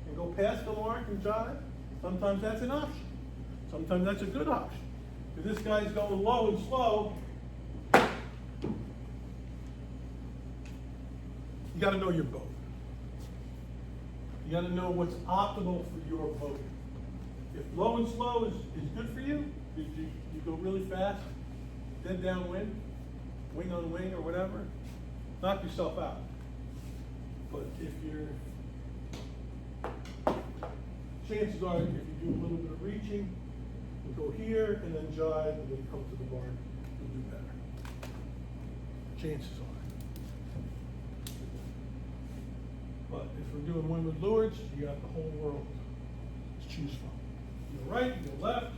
and go past the mark and jibe? Sometimes that's an option. Sometimes that's a good option. If this guy's going low and slow, you gotta know your boat. You gotta know what's optimal for your boat. If low and slow is good for you, you go really fast, dead downwind, wing on wing or whatever, knock yourself out. But if chances are, if you do a little bit of reaching, you go here and then jibe and then come to the mark, you'll do better. Chances are. But if we're doing windward lewards, you got the whole world to choose from. You go right, you go left,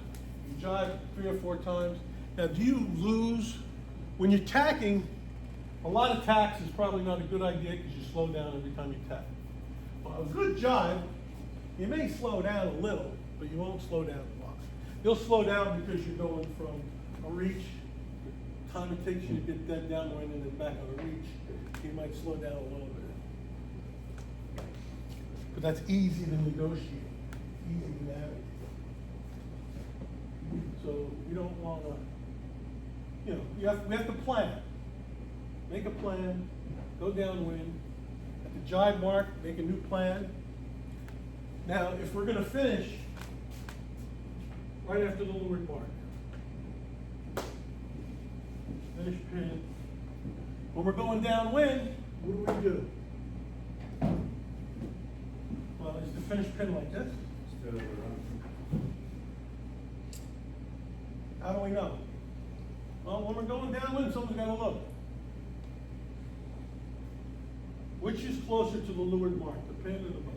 you jibe 3 or 4 times. Now, do you lose, when you're tacking, a lot of tacks is probably not a good idea because you slow down every time you tack. Well, a good jibe, you may slow down a little, but you won't slow down a lot. You'll slow down because you're going from a reach, the time it takes you to get dead downwind and then back on a reach, you might slow down a little bit. But that's easy to negotiate, easy to navigate. So we don't want to, you know, we have to plan. Make a plan, go downwind. At the jibe mark, make a new plan. Now, if we're going to finish right after the leeward mark, finish pin. When we're going downwind, what do? Well, is the finish pin like this? How do we know? Well, when we're going downwind, someone's got to look. Which is closer to the leeward mark, the pin or the boat?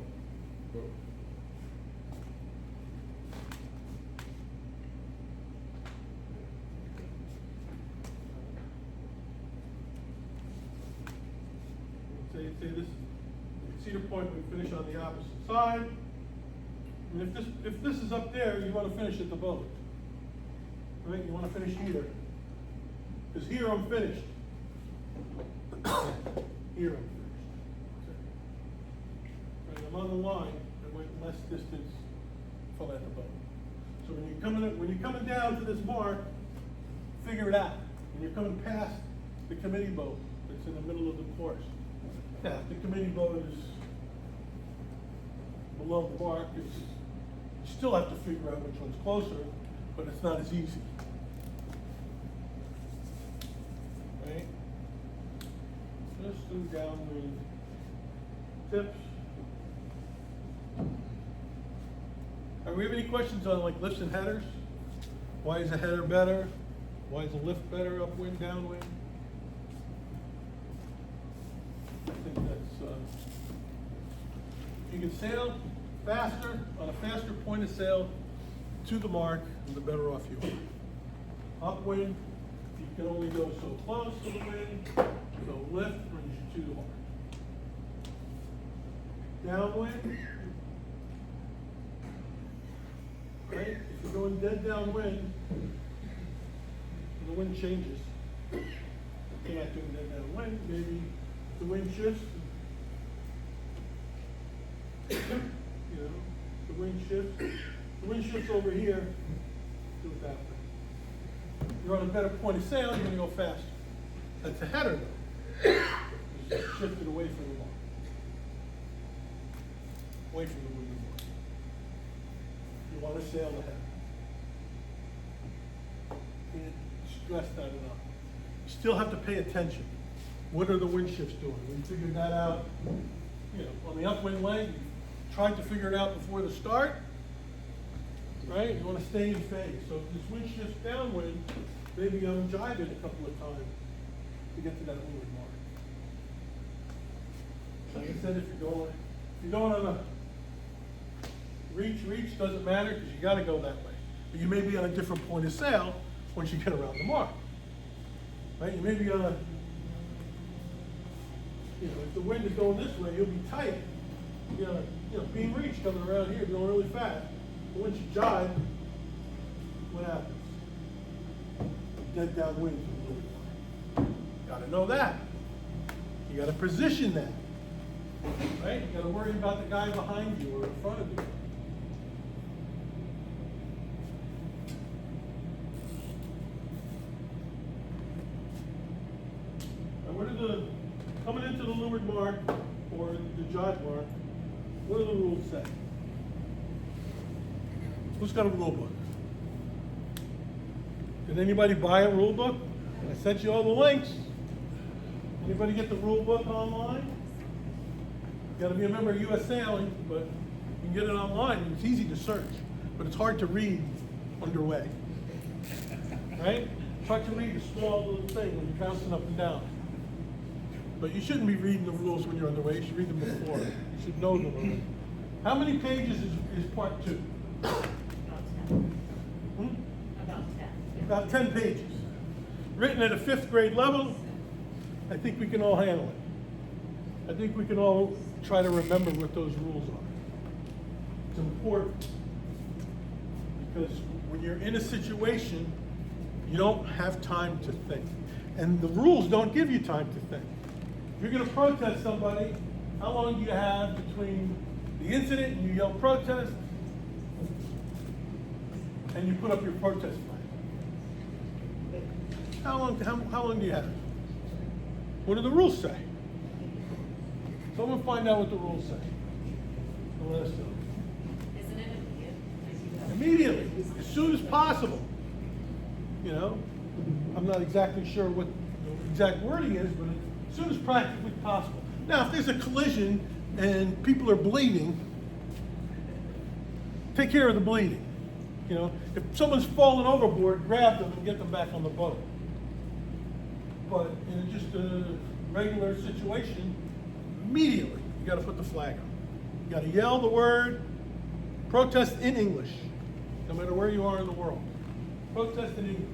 Say this, Cedar Point, we finish on the opposite side. And if this is up there, you want to finish at the boat. right? You wanna finish here. Cause here I'm finished. Here I'm finished. Right, I'm on the line, I went less distance, fell at the boat. So when you're coming down to this mark, figure it out. When you're coming past the committee boat that's in the middle of the course. Yeah, if the committee boat is below the mark, you still have to figure out which one's closer, but it's not as easy. Right? Just do downwind tips. Do we have any questions on like lifts and headers? Why is a header better? Why is a lift better, upwind, downwind? I think that's, you can sail faster, on a faster point of sail to the mark, the better off you are. Upwind, you can only go so close to the wind, so lift brings you to the mark. Downwind, right? If you're going dead downwind, the wind changes. You're not doing dead downwind, maybe the wind shifts. You know, the wind shifts. The wind shifts over here, do it that way. You're on a better point of sail, you're gonna go faster. That's a header though. You just shift it away from the mark. Away from the wind. You wanna sail the header. Can't stress that enough. You still have to pay attention. What are the wind shifts doing? We figured that out, you know, on the upwind leg. Tried to figure it out before the start, right? You want to stay in phase. So if this wind shifts downwind, maybe I'm jiving a couple of times to get to that windward mark. Like I said, if you're going on a reach doesn't matter because you got to go that way. But you may be on a different point of sail once you get around the mark, right? You may be on a, you know, if the wind is going this way, you'll be tight. You know, beam reach coming around here, going really fast. But once you jive, what happens? Dead downwind. Gotta know that. You gotta position that. Right? You gotta worry about the guy behind you or in front of you. Now, what are the, coming into the leeward mark or the jive mark, what do the rules say? Who's got a rule book? Did anybody buy a rule book? I sent you all the links. Anybody get the rule book online? You gotta be a member of US Sailing, but you can get it online. It's easy to search, but it's hard to read underway. Right? It's hard to read the small little thing when you're bouncing up and down. But you shouldn't be reading the rules when you're underway. You should read them before. You should know them already. How many pages is part 2? About 10. About 10. About 10 pages. Written at a 5th grade level, I think we can all handle it. I think we can all try to remember what those rules are. It's important. Because when you're in a situation, you don't have time to think. And the rules don't give you time to think. If you're gonna protest somebody, how long do you have between the incident and you yell protest and you put up your protest flag? How long do you have? What do the rules say? Someone find out what the rules say. And let us know. Isn't it immediate? Immediately, as soon as possible. You know, I'm not exactly sure what the exact wording is, but as soon as practically possible. Now, if there's a collision and people are bleeding, take care of the bleeding. You know, if someone's fallen overboard, grab them and get them back on the boat. But in just a regular situation, immediately you got to put the flag on. You got to yell the word protest in English, no matter where you are in the world. Protest in English.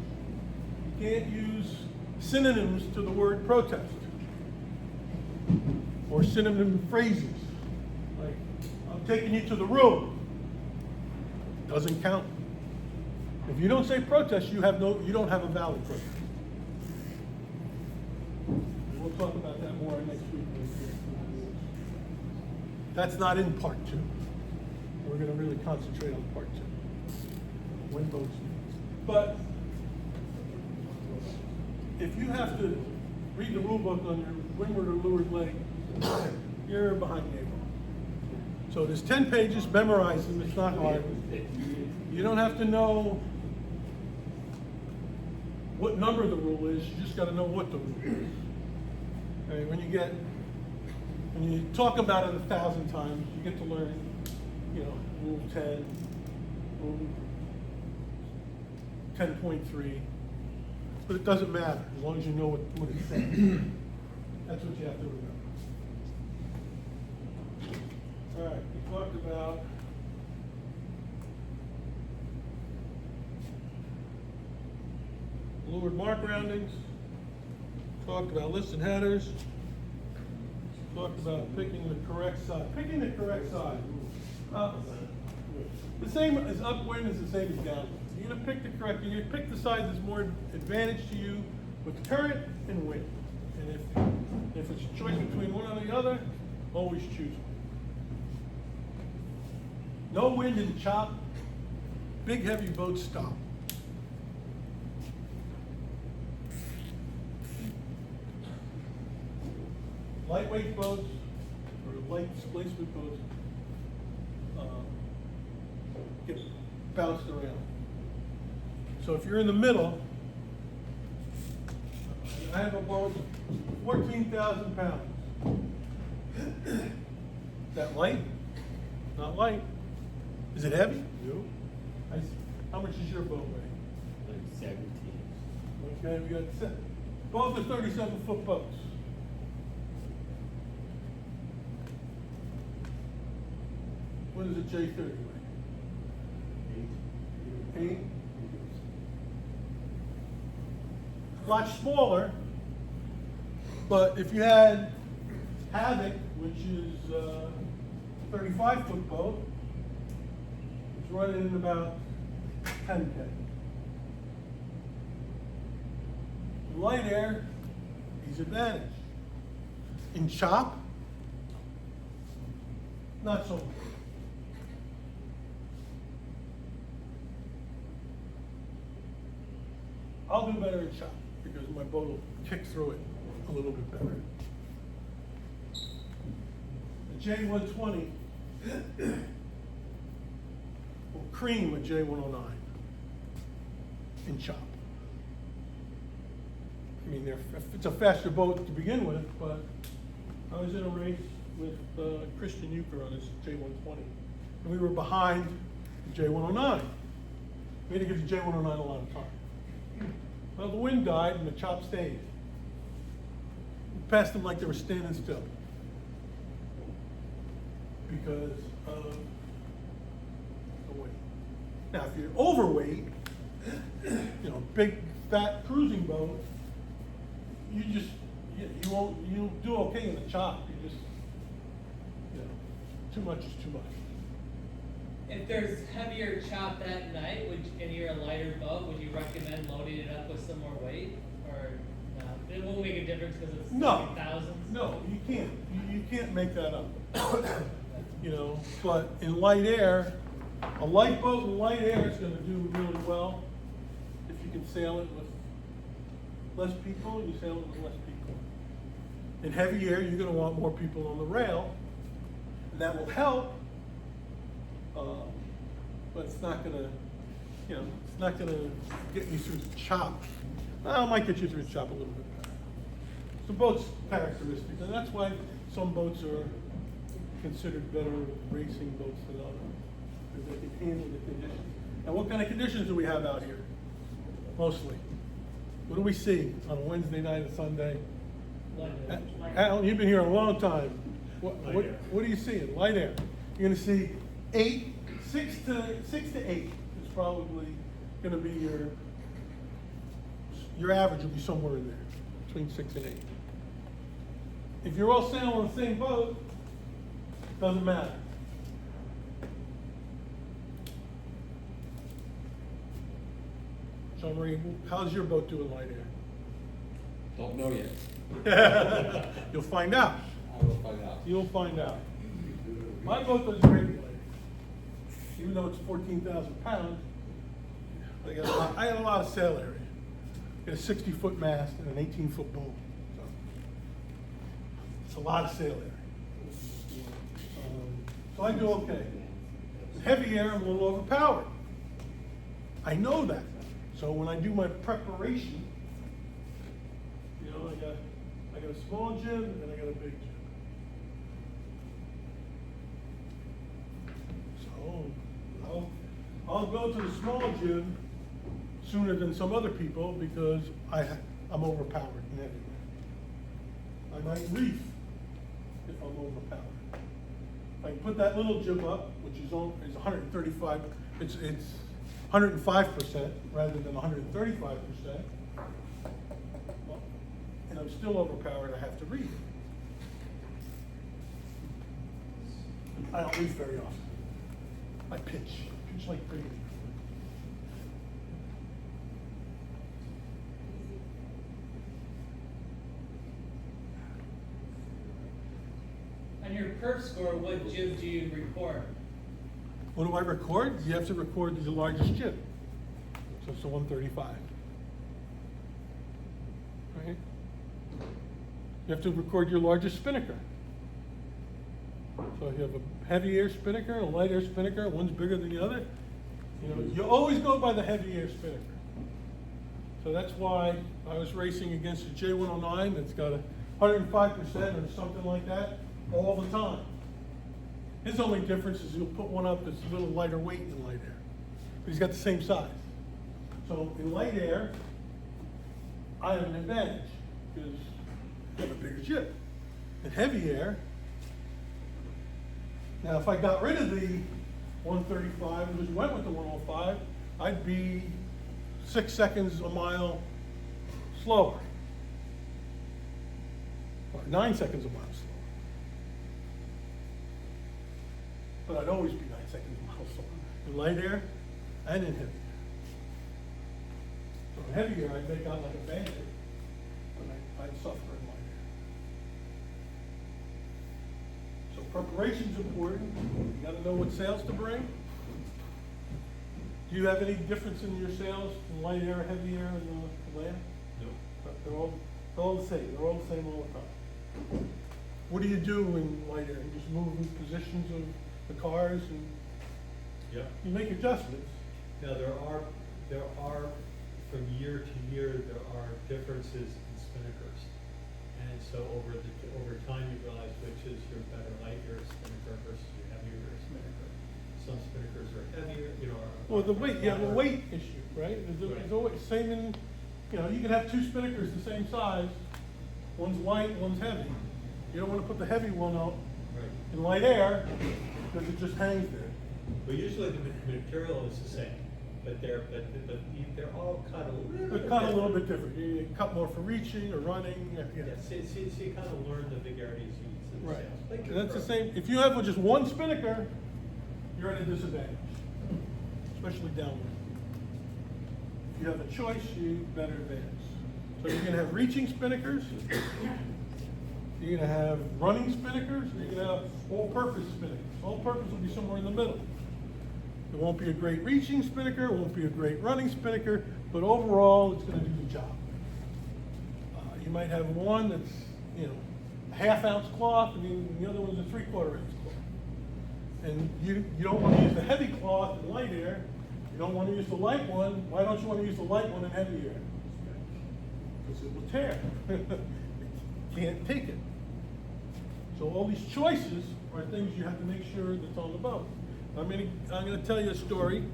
You can't use synonyms to the word protest or synonym phrases like "I'm taking you to the room." Doesn't count. If you don't say protest, you don't have a valid protest. And we'll talk about that more next week. That's not in part two. We're gonna really concentrate on part two. When votes. But if you have to read the rule book on your Windward or Leeward Lake, you're behind the eight ball. So there's 10 pages, memorize them, it's not hard. You don't have to know what number the rule is, you just gotta know what the rule is. I mean, when you talk about it 1,000 times, you get to learn, Rule 10, Rule 10.3, but it doesn't matter, as long as you know what it says. That's what you have to remember. All right, we talked about Leeward mark roundings, talked about listed headers, talked about picking the correct side. Picking the correct side. The same as upwind is the same as downwind. You're gonna pick the correct, you're gonna pick the side that's more advantage to you with current and wind. And if it's a choice between one or the other, always choose one. No wind and chop, big heavy boats stop. Lightweight boats or light displacement boats get bounced around. So if you're in the middle, I have a boat, 14,000 pounds. Is that light? Not light. Is it heavy? No. How much is your boat weigh? Like 17. Okay, we got both are 37-foot boats. What is a J30 weigh? 8. A lot smaller, but if you had Havoc, which is a 35-foot boat, it's running in about 10K. In light air, he's advantage. In chop, not so much. I'll do better in chop because my boat will kick through it a little bit better. The J120 will cream a J109 in chop. I mean, it's a faster boat to begin with, but I was in a race with Christian Euchre on his J120, and we were behind the J109. We had to give the J109 a lot of time. Well, the wind died and the chop stayed. We passed them like they were standing still because of the weight. Now, if you're overweight, big fat cruising boat, you'll do okay in the chop. You just, too much is too much. If there's heavier chop that night, and you're a lighter boat, would you recommend loading it up with some more weight, or no? It won't make a difference because it's No. thousands. No, you can't. You can't make that up. But in light air, a light boat in light air is going to do really well if you can sail it with less people. You sail it with less people. In heavy air, you're going to want more people on the rail, and that will help. But it's not gonna, it's not gonna get you through the chop. Well, it might get you through the chop a little bit better. The boat's characteristics, and that's why some boats are considered better racing boats than others, because they can handle the conditions. Now, what kind of conditions do we have out here? Mostly. What do we see on a Wednesday night and Sunday? Alan, you've been here a long time. What do you see in light air? You're gonna see 6 to 8 is probably going to be your average will be somewhere in there, between 6 and 8. If you're all sailing on the same boat, doesn't matter. So Marie, how's your boat doing light Don't know yet. air? You'll find out. I will find out. You'll find out. My boat does great light air. Even though it's 14,000 pounds, I got a lot of sail area. Got a 60-foot mast and an 18-foot bow. So it's a lot of sail area. So I do okay. With heavy air, I'm a little overpowered. I know that. So when I do my preparation, you know, I got a small jib and I got a big jib. So I'll go to the small jib sooner than some other people because I'm overpowered in heavy air. I might reef if I'm overpowered. If I can put that little jib up, which is 135, it's 105% rather than 135%, well, and I'm still overpowered, I have to reef. I don't reef very often. I pitch like crazy. On your perf score, what jib do you record? What do I record? You have to record the largest jib. So it's a 135. Right? You have to record your largest spinnaker. So if you have a heavy air spinnaker and a light air spinnaker, one's bigger than the other. You know, you always go by the heavy air spinnaker. So that's why I was racing against a J109 that's got a 105% or something like that all the time. His only difference is you'll put one up that's a little lighter weight than light air. But he's got the same size. So in light air, I have an advantage because I have a bigger jib. In heavy air, now if I got rid of the 135 and just went with the 105, I'd be 6 seconds a mile slower. Or 9 seconds a mile slower. But I'd always be 9 seconds a mile slower. In light air and in heavy air. So in heavy air, I'd make out like a bandit, but I'd suffer in light air. So preparation's important. You gotta know what sails to bring. Do you have any difference in your sails in light air, heavy air, and land? No. They're all the same. They're all the same all the time. What do you do in light air? You just move in positions of the cars and Yeah. you make adjustments. Now, there are, from year to year, there are differences in spinnakers. And so over time, you realize which is your better light air spinnaker versus your heavier air spinnaker. Some spinnakers are heavier, you know. Well, the weight, you have a weight issue, right? Right. It's always same in, you know, you can have two spinnakers the same size. One's light, one's heavy. You don't want to put the heavy one out Right. in light air because it just hangs there. But usually the material is the same, but they're all cut a little They're bit. cut a little different. bit different. You cut more for reaching or running. Yeah. Yeah, so you kind of learn the vigorities of the Right. sails. Like And your that's the pro. same, if you have just one spinnaker, you're at a disadvantage, especially downwind. If you have a choice, you better advance. So you're gonna have reaching spinnakers, you're gonna have running spinnakers, and you're gonna have all-purpose spinnakers. All-purpose will be somewhere in the middle. It won't be a great reaching spinnaker, it won't be a great running spinnaker, but overall, it's gonna do the job. You might have one that's, you know, a half-ounce cloth, and then the other one's a 3/4 ounce cloth. And you don't want to use the heavy cloth in light air, you don't want to use the light one. Why don't you want to use the light one in heavy air? Because it will tear. You can't take it. So all these choices are things you have to make sure that's on the boat. I'm gonna tell you a story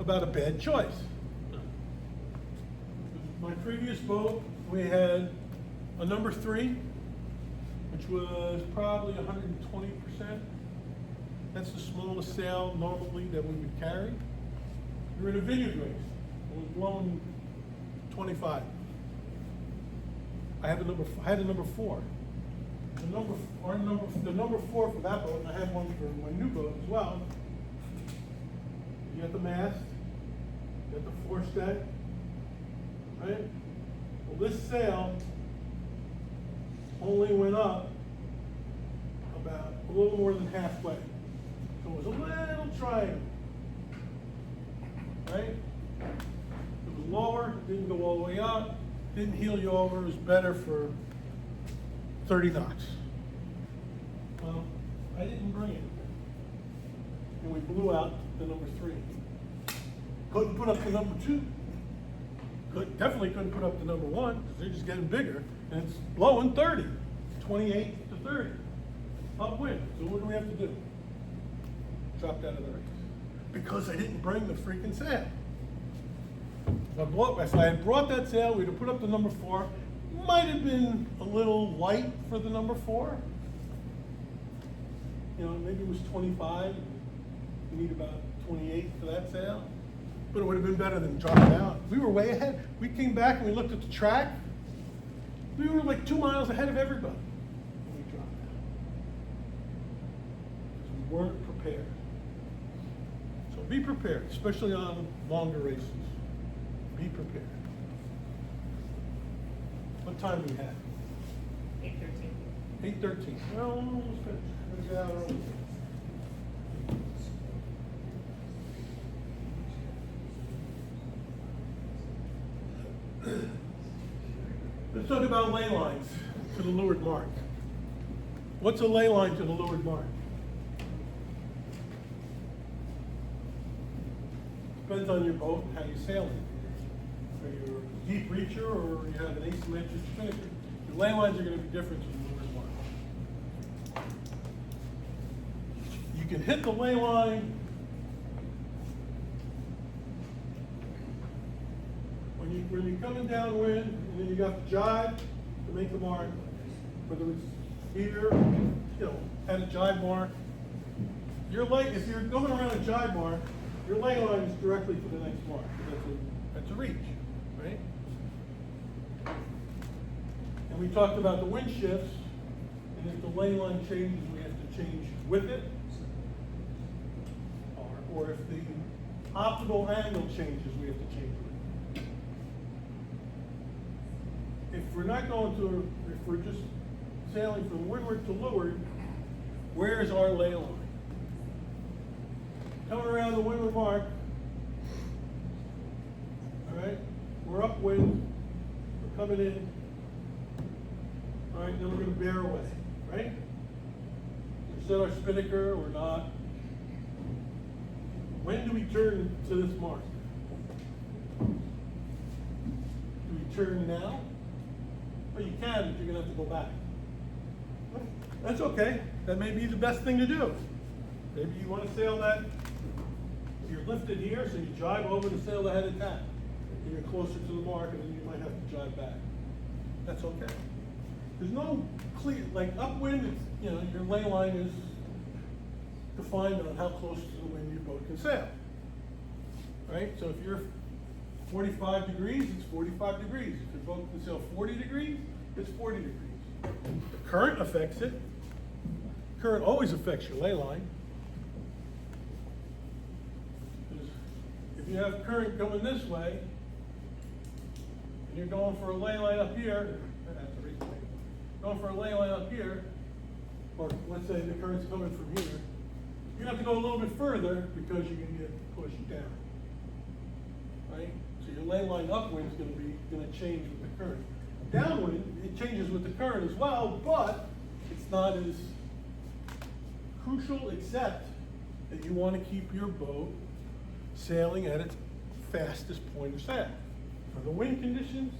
about a bad choice. My previous boat, we had a number 3, which was probably 120%. That's the smallest sail normally that we would carry. We were in a vineyard race. It was blowing 25. I had a number 4. The number 4 for that boat, and I had one for my new boat as well. You got the mast, you got the foreset, right? Well, this sail only went up about a little more than halfway. So it was a little triangle, right? It was lower, didn't go all the way up, didn't heel you over, it was better for 30 knots. Well, I didn't bring it. And we blew out the number 3. Couldn't put up the number 2. Definitely couldn't put up the number 1, because they're just getting bigger, and it's blowing 30, 28 to 30, upwind. So what do we have to do? Dropped out of the race. Because I didn't bring the freaking sail. If I had brought that sail, we'd have put up the number 4. Might have been a little light for the number 4. You know, maybe it was 25. We need about 28 for that sail. But it would have been better than dropping out. We were way ahead. We came back and we looked at the track. We were like 2 miles ahead of everybody when we dropped out. Because we weren't prepared. So be prepared, especially on longer races. Be prepared. What time do we have? 8:13. 8:13. Well, we're almost finished. We're gonna get out early. Let's talk about ley lines to the leeward mark. What's a ley line to the leeward mark? Depends on your boat and how you sail it. Are you a deep reacher or you have an asymmetric spinnaker? Your ley lines are going to be different to the leeward mark. You can hit the ley line when you're coming downwind, and then you got the jibe to make the mark, whether it's here, at a jibe mark. If you're going around a jibe mark, your ley line is directly to the next mark. That's a reach, right? And we talked about the wind shifts, and if the ley line changes, we have to change with it, or if the optical angle changes, we have to change with it. If we're just sailing from windward to leeward, where is our ley line? Coming around the windward mark, all right, we're upwind, we're coming in, all right, then we're going to bear away, right? We set our spinnaker or not. When do we turn to this mark? Do we turn now? Well, you can, but you're gonna have to go back. That's okay. That may be the best thing to do. Maybe you want to sail that. You're lifted here, so you jibe over to sail the head of tack. And you're closer to the mark, and then you might have to jibe back. That's okay. There's no clear, like upwind, it's, your ley line is defined on how close to the wind your boat can sail. Right? So if you're 45 degrees, it's 45 degrees. If your boat can sail 40 degrees, it's 40 degrees. The current affects it. Current always affects your ley line. If you have current going this way, and you're going for a ley line up here, going for a ley line up here, or let's say the current's coming from here, you have to go a little bit further because you're going to get pushed down. Right? So your ley line upwind is going to change with the current. Downwind, it changes with the current as well, but it's not as crucial, except that you want to keep your boat sailing at its fastest point of sail. For the wind conditions,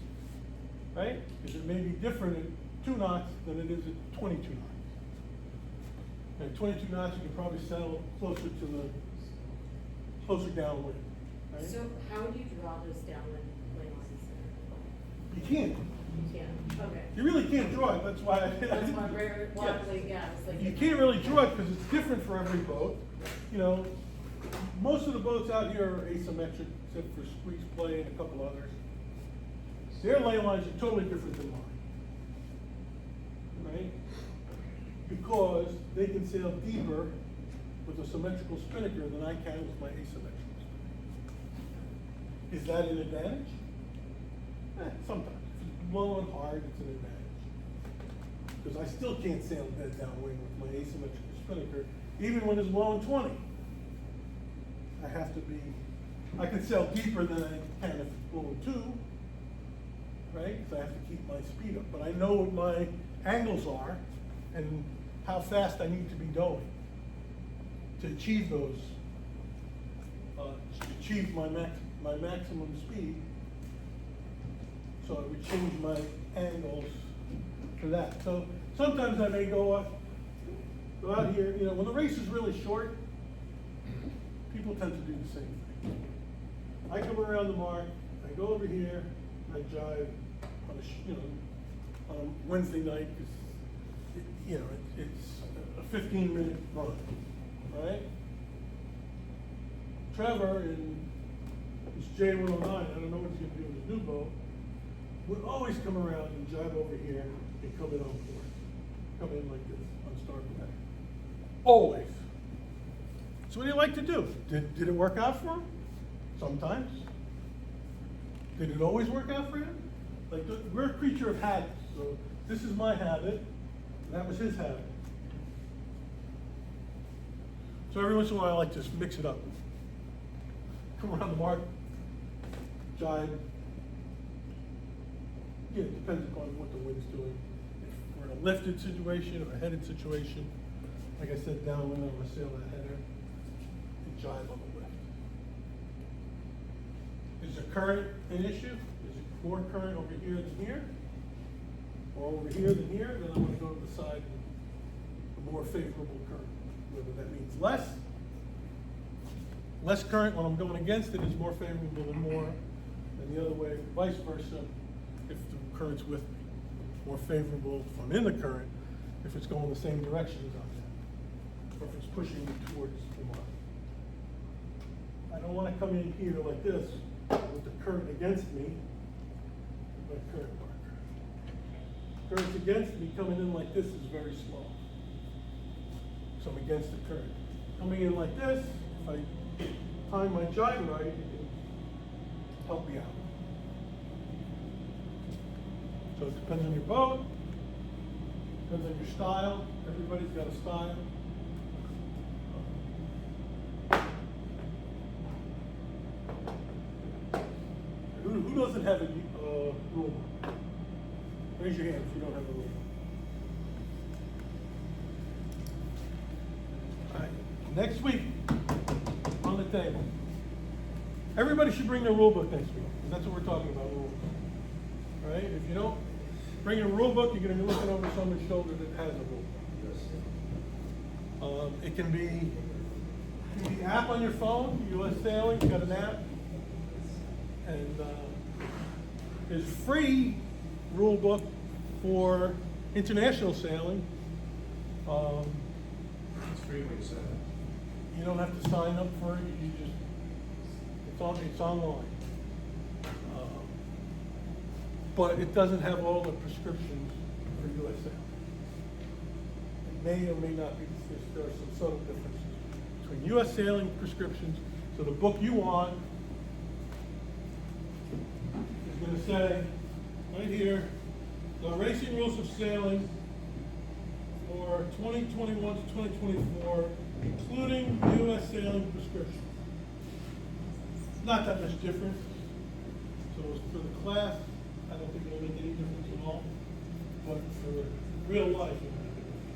right? Because it may be different at 2 knots than it is at 22 knots. At 22 knots, you can probably sail closer downwind. Right? So how would you draw those downwind ley lines? You can't. You can't, okay. You really can't draw it. That's why. That's why we're widely, yeah, it's like. You can't really draw it because it's different for every boat. Most of the boats out here are asymmetric, except for Squeeze Play and a couple others. Their ley lines are totally different than mine. Right? Because they can sail deeper with a symmetrical spinnaker than I can with my asymmetrical spinnaker. Is that an advantage? Sometimes. If it's blowing hard, it's an advantage. Because I still can't sail bed downwind with my asymmetrical spinnaker, even when it's blowing 20. I have to be, I can sail deeper than I can if it's blowing 2, right? Because I have to keep my speed up. But I know what my angles are and how fast I need to be going to achieve those, to achieve my maximum speed. So I would change my angles for that. So sometimes I may go out here, you know, when the race is really short, people tend to do the same thing. I come around the mark, I go over here, I jive on on a Wednesday night, because, it's a 15-minute run, right? Trevor in his J109, I don't know what he's gonna do with his new boat, would always come around and jive over here and come in on board. Come in like this, on starboard. Always. So what do you like to do? Did it work out for him? Sometimes. Did it always work out for him? Like, we're a creature of habits, so this is my habit, and that was his habit. So every once in a while, I like to just mix it up. Come around the mark, jive. Yeah, it depends upon what the wind's doing. If we're in a lifted situation or a headed situation, like I said, downwind, I'm gonna sail that header and jive on the lift. Is the current an issue? Is it more current over here than here? Or over here than here? Then I'm gonna go to the side with a more favorable current. Whether that means less current when I'm going against it is more favorable than more, and the other way, vice versa, if the current's with me. More favorable if I'm in the current, if it's going the same direction as I'm in, or if it's pushing me towards the mark. I don't want to come in here like this with the current against me, my current marker. Current's against me, coming in like this is very slow. So I'm against the current. Coming in like this, if I time my jive right, it can help me out. So it depends on your boat, depends on your style. Everybody's got a style. Who doesn't have a rule book? Raise your hand if you don't have a rule book. All right, next week, on the table. Everybody should bring their rule book next week, because that's what we're talking about, rules. All right, if you don't bring your rule book, you're gonna be looking over someone's shoulder that has a rule book. It can be the app on your phone, US Sailing, got an app. And there's free rule book for international sailing. It's free when you set it. You don't have to sign up for it. You just it's online. But it doesn't have all the prescriptions for US sailing. It may or may not be. There are some subtle differences between US sailing prescriptions. So the book you want is going to say right here, the racing rules of sailing for 2021 to 2024, including US sailing prescriptions. Not that much difference. So for the class, I don't think it'll make any difference at all. But for real life, it'll make a difference.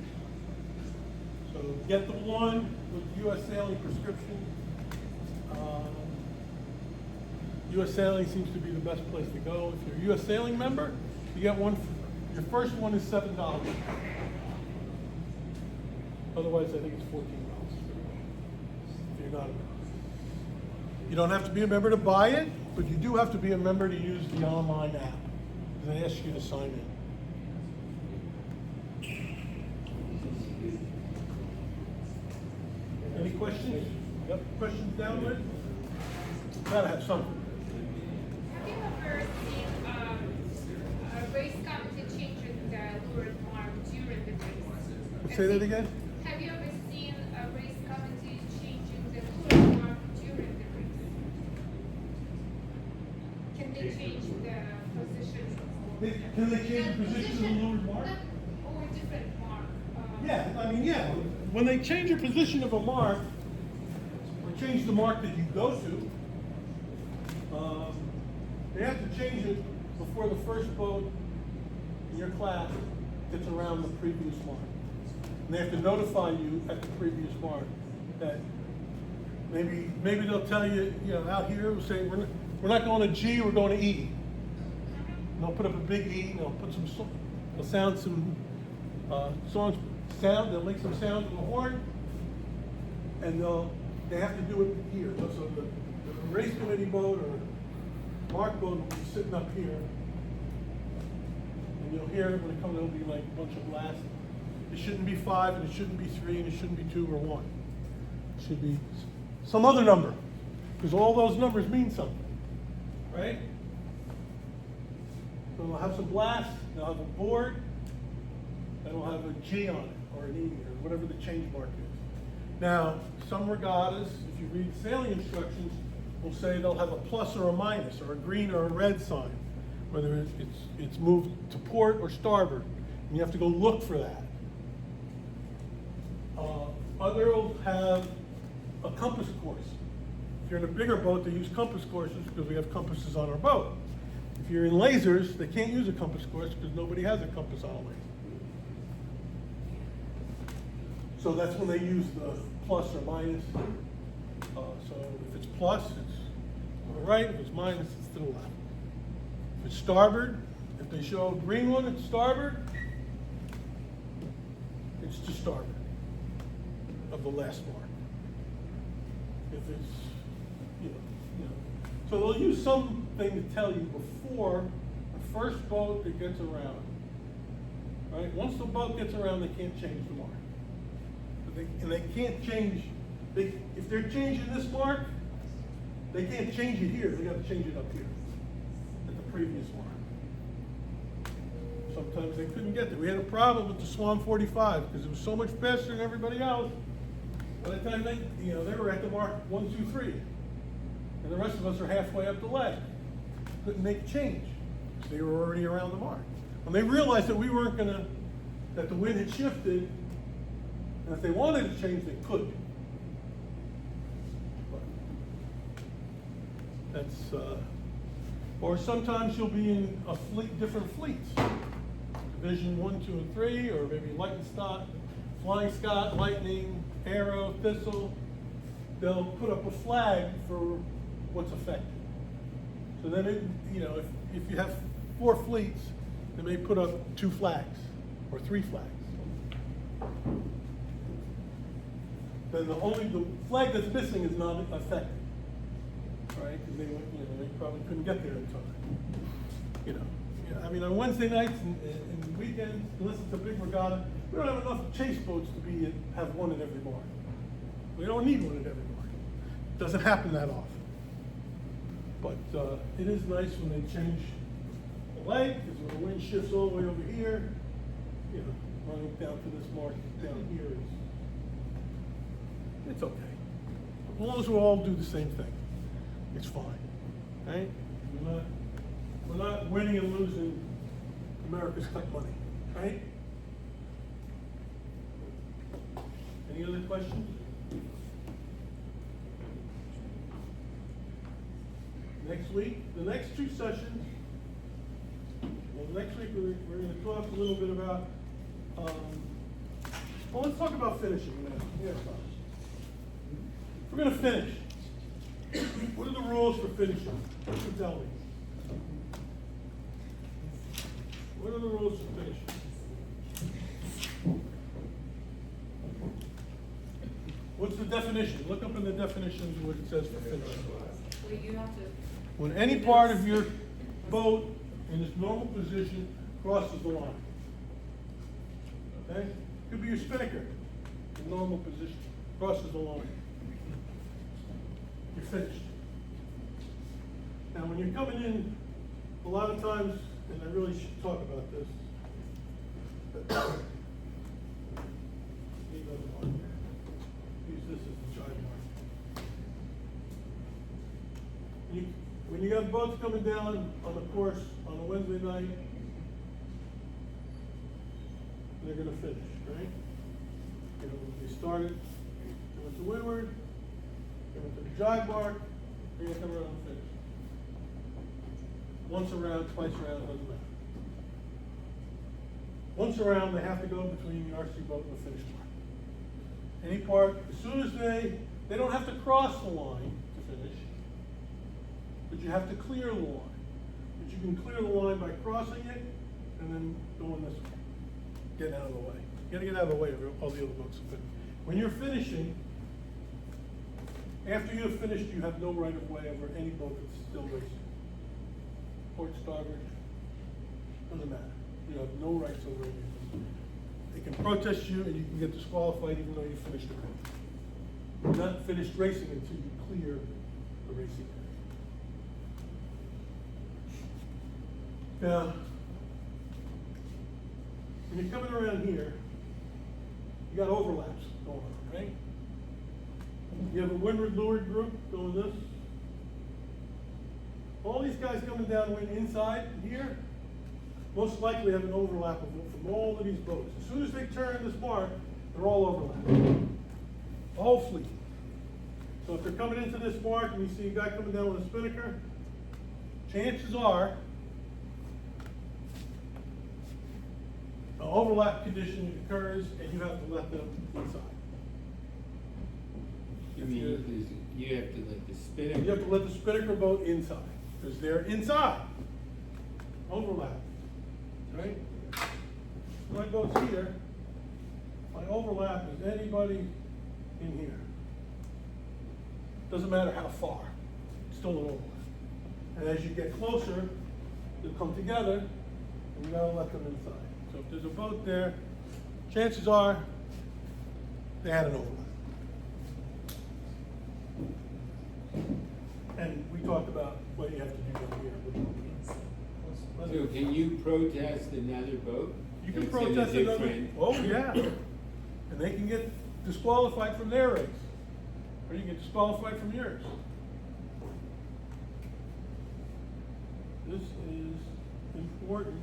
So get the one with US sailing prescription. US Sailing seems to be the best place to go. If you're a US Sailing member, you get one. Your first one is $7. Otherwise, I think it's $14 if you're not a member. You don't have to be a member to buy it, but you do have to be a member to use the online app. They ask you to sign in. Any questions? Yep. Questions down there? Gotta have something. Have you ever seen a race committee changing the lure mark during the race? Say that again? Have you ever seen a race committee changing the lure mark during the race? Can they change the position I mean, yeah, when they change your position of a mark, or change the mark that you go to, they have to change it before the first boat in your class gets around the previous mark. And they have to notify you at the previous mark that maybe they'll tell you, you know, out here, we'll say, we're not going to G, we're going to E. And they'll put up a big E, and they'll put some, they'll sound some sound, they'll make some sound in the horn, and they have to do it here. So the race committee boat or mark boat will be sitting up here, and you'll hear it when it comes, it'll be like a bunch of blasts. It shouldn't be 5, and it shouldn't be 3, and it shouldn't be 2 or 1. It should be some other number, because all those numbers mean something, right? So they'll have some blasts, they'll have a board, and it'll have a G on it, or an E, or whatever the change mark is. Now, some regattas, if you read sailing instructions, will say they'll have a plus or a minus, or a green or a red sign, whether it's moved to port or starboard, and you have to go look for that. Other will have a compass course. If you're in a bigger boat, they use compass courses because we have compasses on our boat. If you're in lasers, they can't use a compass course because nobody has a compass on a laser. So that's when they use the plus or minus. So if it's plus, it's to the right. If it's minus, it's to the left. If it's starboard, if they show a green one, it's starboard. It's to starboard of the last mark. If it's, you know. So they'll use something to tell you before the first boat that gets around. Right? Once the boat gets around, they can't change the mark. And they can't change, if they're changing this mark, they can't change it here. They got to change it up here at the previous mark. Sometimes they couldn't get there. We had a problem with the Swan 45 because it was so much faster than everybody else. By the time they were at the mark 1, 2, 3, and the rest of us are halfway up the leg. Couldn't make a change because they were already around the mark. When they realized that we weren't gonna, that the wind had shifted, and if they wanted to change, they could. But that's, or sometimes you'll be in a fleet, different fleets. Division 1, 2, and 3, or maybe Lightning Scott, Flying Scott, Lightning, Arrow, Thistle. They'll put up a flag for what's affected. So then, if you have 4 fleets, they may put up 2 flags or 3 flags. Then the flag that's missing is not affected, right? Because they probably couldn't get there in time. I mean, on Wednesday nights and weekends, unless it's a big regatta, we don't have enough chase boats to have one at every mark. We don't need one at every mark. It doesn't happen that often. But it is nice when they change the leg, because when the wind shifts all the way over here, running down to this mark down here it's okay. As long as we all do the same thing, it's fine, right? We're not winning and losing America's Cup money, right? Any other questions? Next week, the next 2 sessions, next week we're going to talk a little bit about, let's talk about finishing now. Yeah, we're going to finish. What are the rules for finishing? What you tell me? What are the rules for finishing? What's the definition? Look up in the definitions what it says for finishing. Well, you have to. When any part of your boat in its normal position crosses the line. Okay? Could be your spinnaker in normal position, crosses the line. You're finished. Now, when you're coming in, a lot of times, and I really should talk about this. Leave that alone. Use this as the drive mark. When you got boats coming down on the course on a Wednesday night, they're going to finish, right? You know, they started, they went to windward, they went to the jibe mark, they're gonna come around and finish. Once around, twice around, doesn't matter. Once around, they have to go between the RC boat and the finish mark. Any part, as soon as they don't have to cross the line to finish, but you have to clear the line. But you can clear the line by crossing it and then going this way, getting out of the way. You gotta get out of the way of all the other boats. But when you're finishing, after you have finished, you have no right of way over any boat that's still racing. Port, starboard, doesn't matter. You have no rights over anything. They can protest you and you can get disqualified even though you finished the race. You're not finished racing until you clear the racing area. Now, when you're coming around here, you got overlaps going on, right? You have a windward leeward group doing this. All these guys coming downwind inside here, most likely have an overlap from all of these boats. As soon as they turn this mark, they're all overlapped. The whole fleet. So if they're coming into this mark and you see a guy coming down with a spinnaker, chances are an overlap condition occurs and you have to let them inside. You mean, you have to let the spinnaker. You have to let the spinnaker boat inside, because they're inside. Overlap, right? My boat's here, my overlap is anybody in here. Doesn't matter how far, it's still an overlap. And as you get closer, they'll come together, and you gotta let them inside. So if there's a boat there, chances are, they had an overlap. And we talked about what you have to do down here. So can you protest another boat? You can that's in a protest another, different- oh, yeah. And they can get disqualified from their race. Or you get disqualified from yours. This is important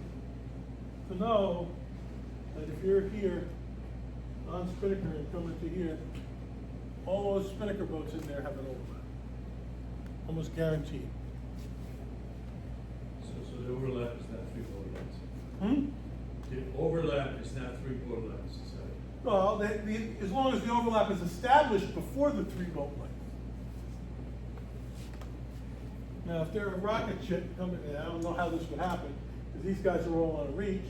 to know that if you're here on Spinnaker and coming to here, all those Spinnaker boats in there have an overlap. Almost guaranteed. So the overlap is not three boat lengths. The overlap is not three boat lengths, is that? Well, as long as the overlap is established before the 3 boat length. Now, if they're a rocket ship coming in, I don't know how this would happen, because these guys are all on a reach.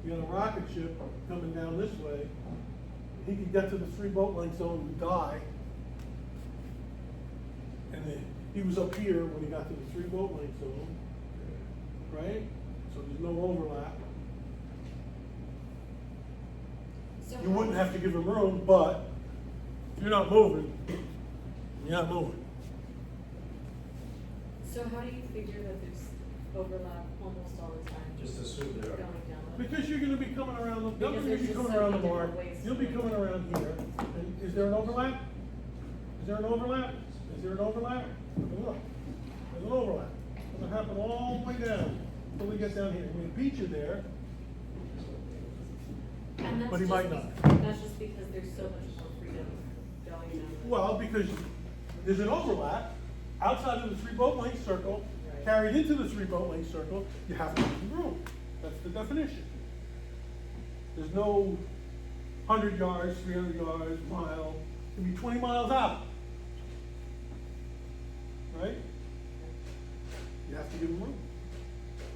You got a rocket ship coming down this way, he could get to the 3 boat length zone and die. And then he was up here when he got to the 3 boat length zone, right? So there's no overlap. So You wouldn't have to give him room, but if you're not moving, you're not moving. So how do you figure that there's overlap almost all the time? Just assume there are. Going down. Because you're gonna be coming around, the Because you'll there's be just coming so around the many mark, different ways to you'll be do it. coming around here. And is there an overlap? Is there an overlap? Is there an overlap? Look, there's an overlap. It's gonna happen all the way down until we get down here. We beat you there, And that's but he just- might not. That's just because there's so much more freedom going down. the- Well, because there's an overlap outside of the 3 boat length circle, Right. carried into the 3 boat length circle, you have to leave room. That's the definition. There's no 100 yards, 300 yards, mile, it can be 20 miles out. Right? You have to give them room.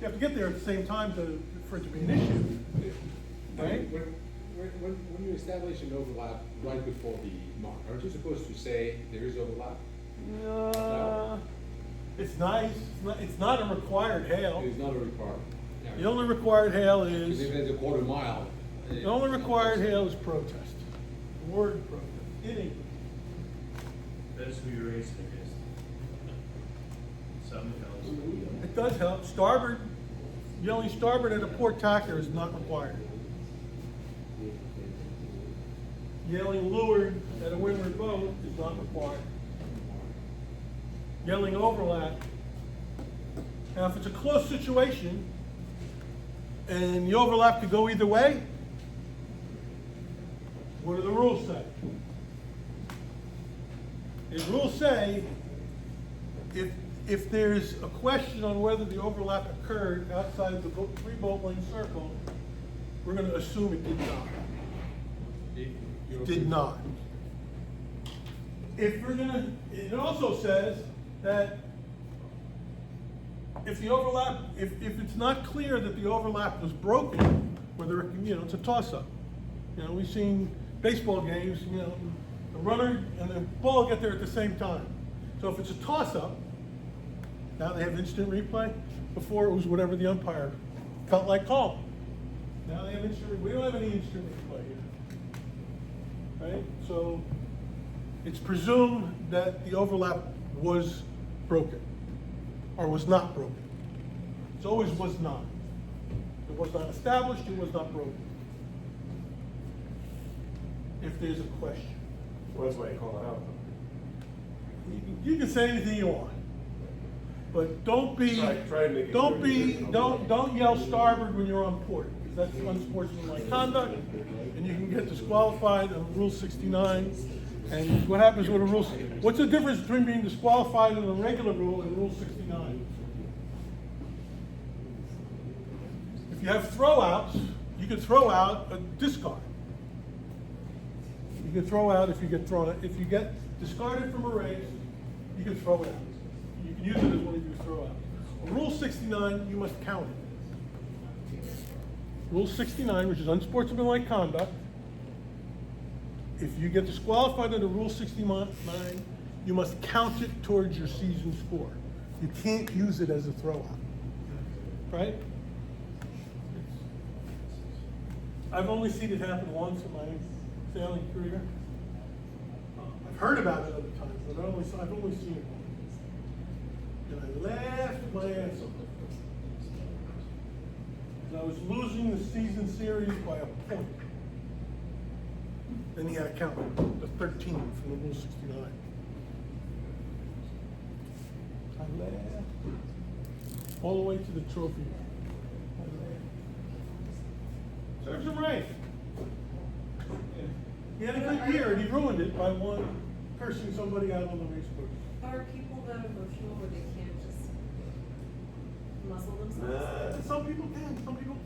You have to get there at the same time for it to be an issue. Right? When you establish an overlap right before the mark, aren't you supposed to say there is overlap? It's nice, it's not a required hail. It is not a requirement. The only required hail Because if is, there's a quarter mile. the only required hail is protest. The word protest, in English. That's who you're racing against. Some else. It does help. Starboard, yelling starboard at a port tacker is not required. Yelling leeward at a windward boat is not required. Yelling overlap. Now, if it's a close situation and the overlap could go either way, What do the rules say? The rules say, if there's a question on whether the overlap occurred outside the 3 boat length circle, we're gonna assume it did not. It did not. If we're gonna, it also says that if the overlap, if it's not clear that the overlap was broken, whether, it's a toss-up. We've seen baseball games, the runner and the ball get there at the same time. So if it's a toss-up, now they have instant replay. Before it was whatever the umpire felt like calling. Now they have instant, we don't have any instant replay here. Right? So it's presumed that the overlap was broken or was not broken. It always was not. It was not established, it was not broken. If there's a question. Well, that's why you call it out. You can say anything you want, but don't be, Try and make it don't clear. be, don't yell starboard when you're on port, because that's unsportsmanlike conduct, and you can get disqualified on Rule 69. And what happens with a rule, what's the difference between being disqualified in a regular rule and Rule 69? If you have throwouts, you can throw out a discard. You can throw out if you get thrown, if you get discarded from a race, you can throw it out. You can use it as one of your throwouts. Rule 69, you must count it. Rule 69, which is unsportsmanlike conduct, if you get disqualified under Rule 69, you must count it towards your season score. You can't use it as a throwout, right? I've only seen it happen once in my sailing career. I've heard about it other times, but I've only seen it once. And I laughed my ass off. And I was losing the season series by a point. Then he had to count the 13 from the Rule 69. I laughed all the way to the trophy. I laughed. Serves him right. He had a good year, and he ruined it by cursing somebody out on the race course. Are people that emotional where they can't just muzzle themselves? Some people can, some people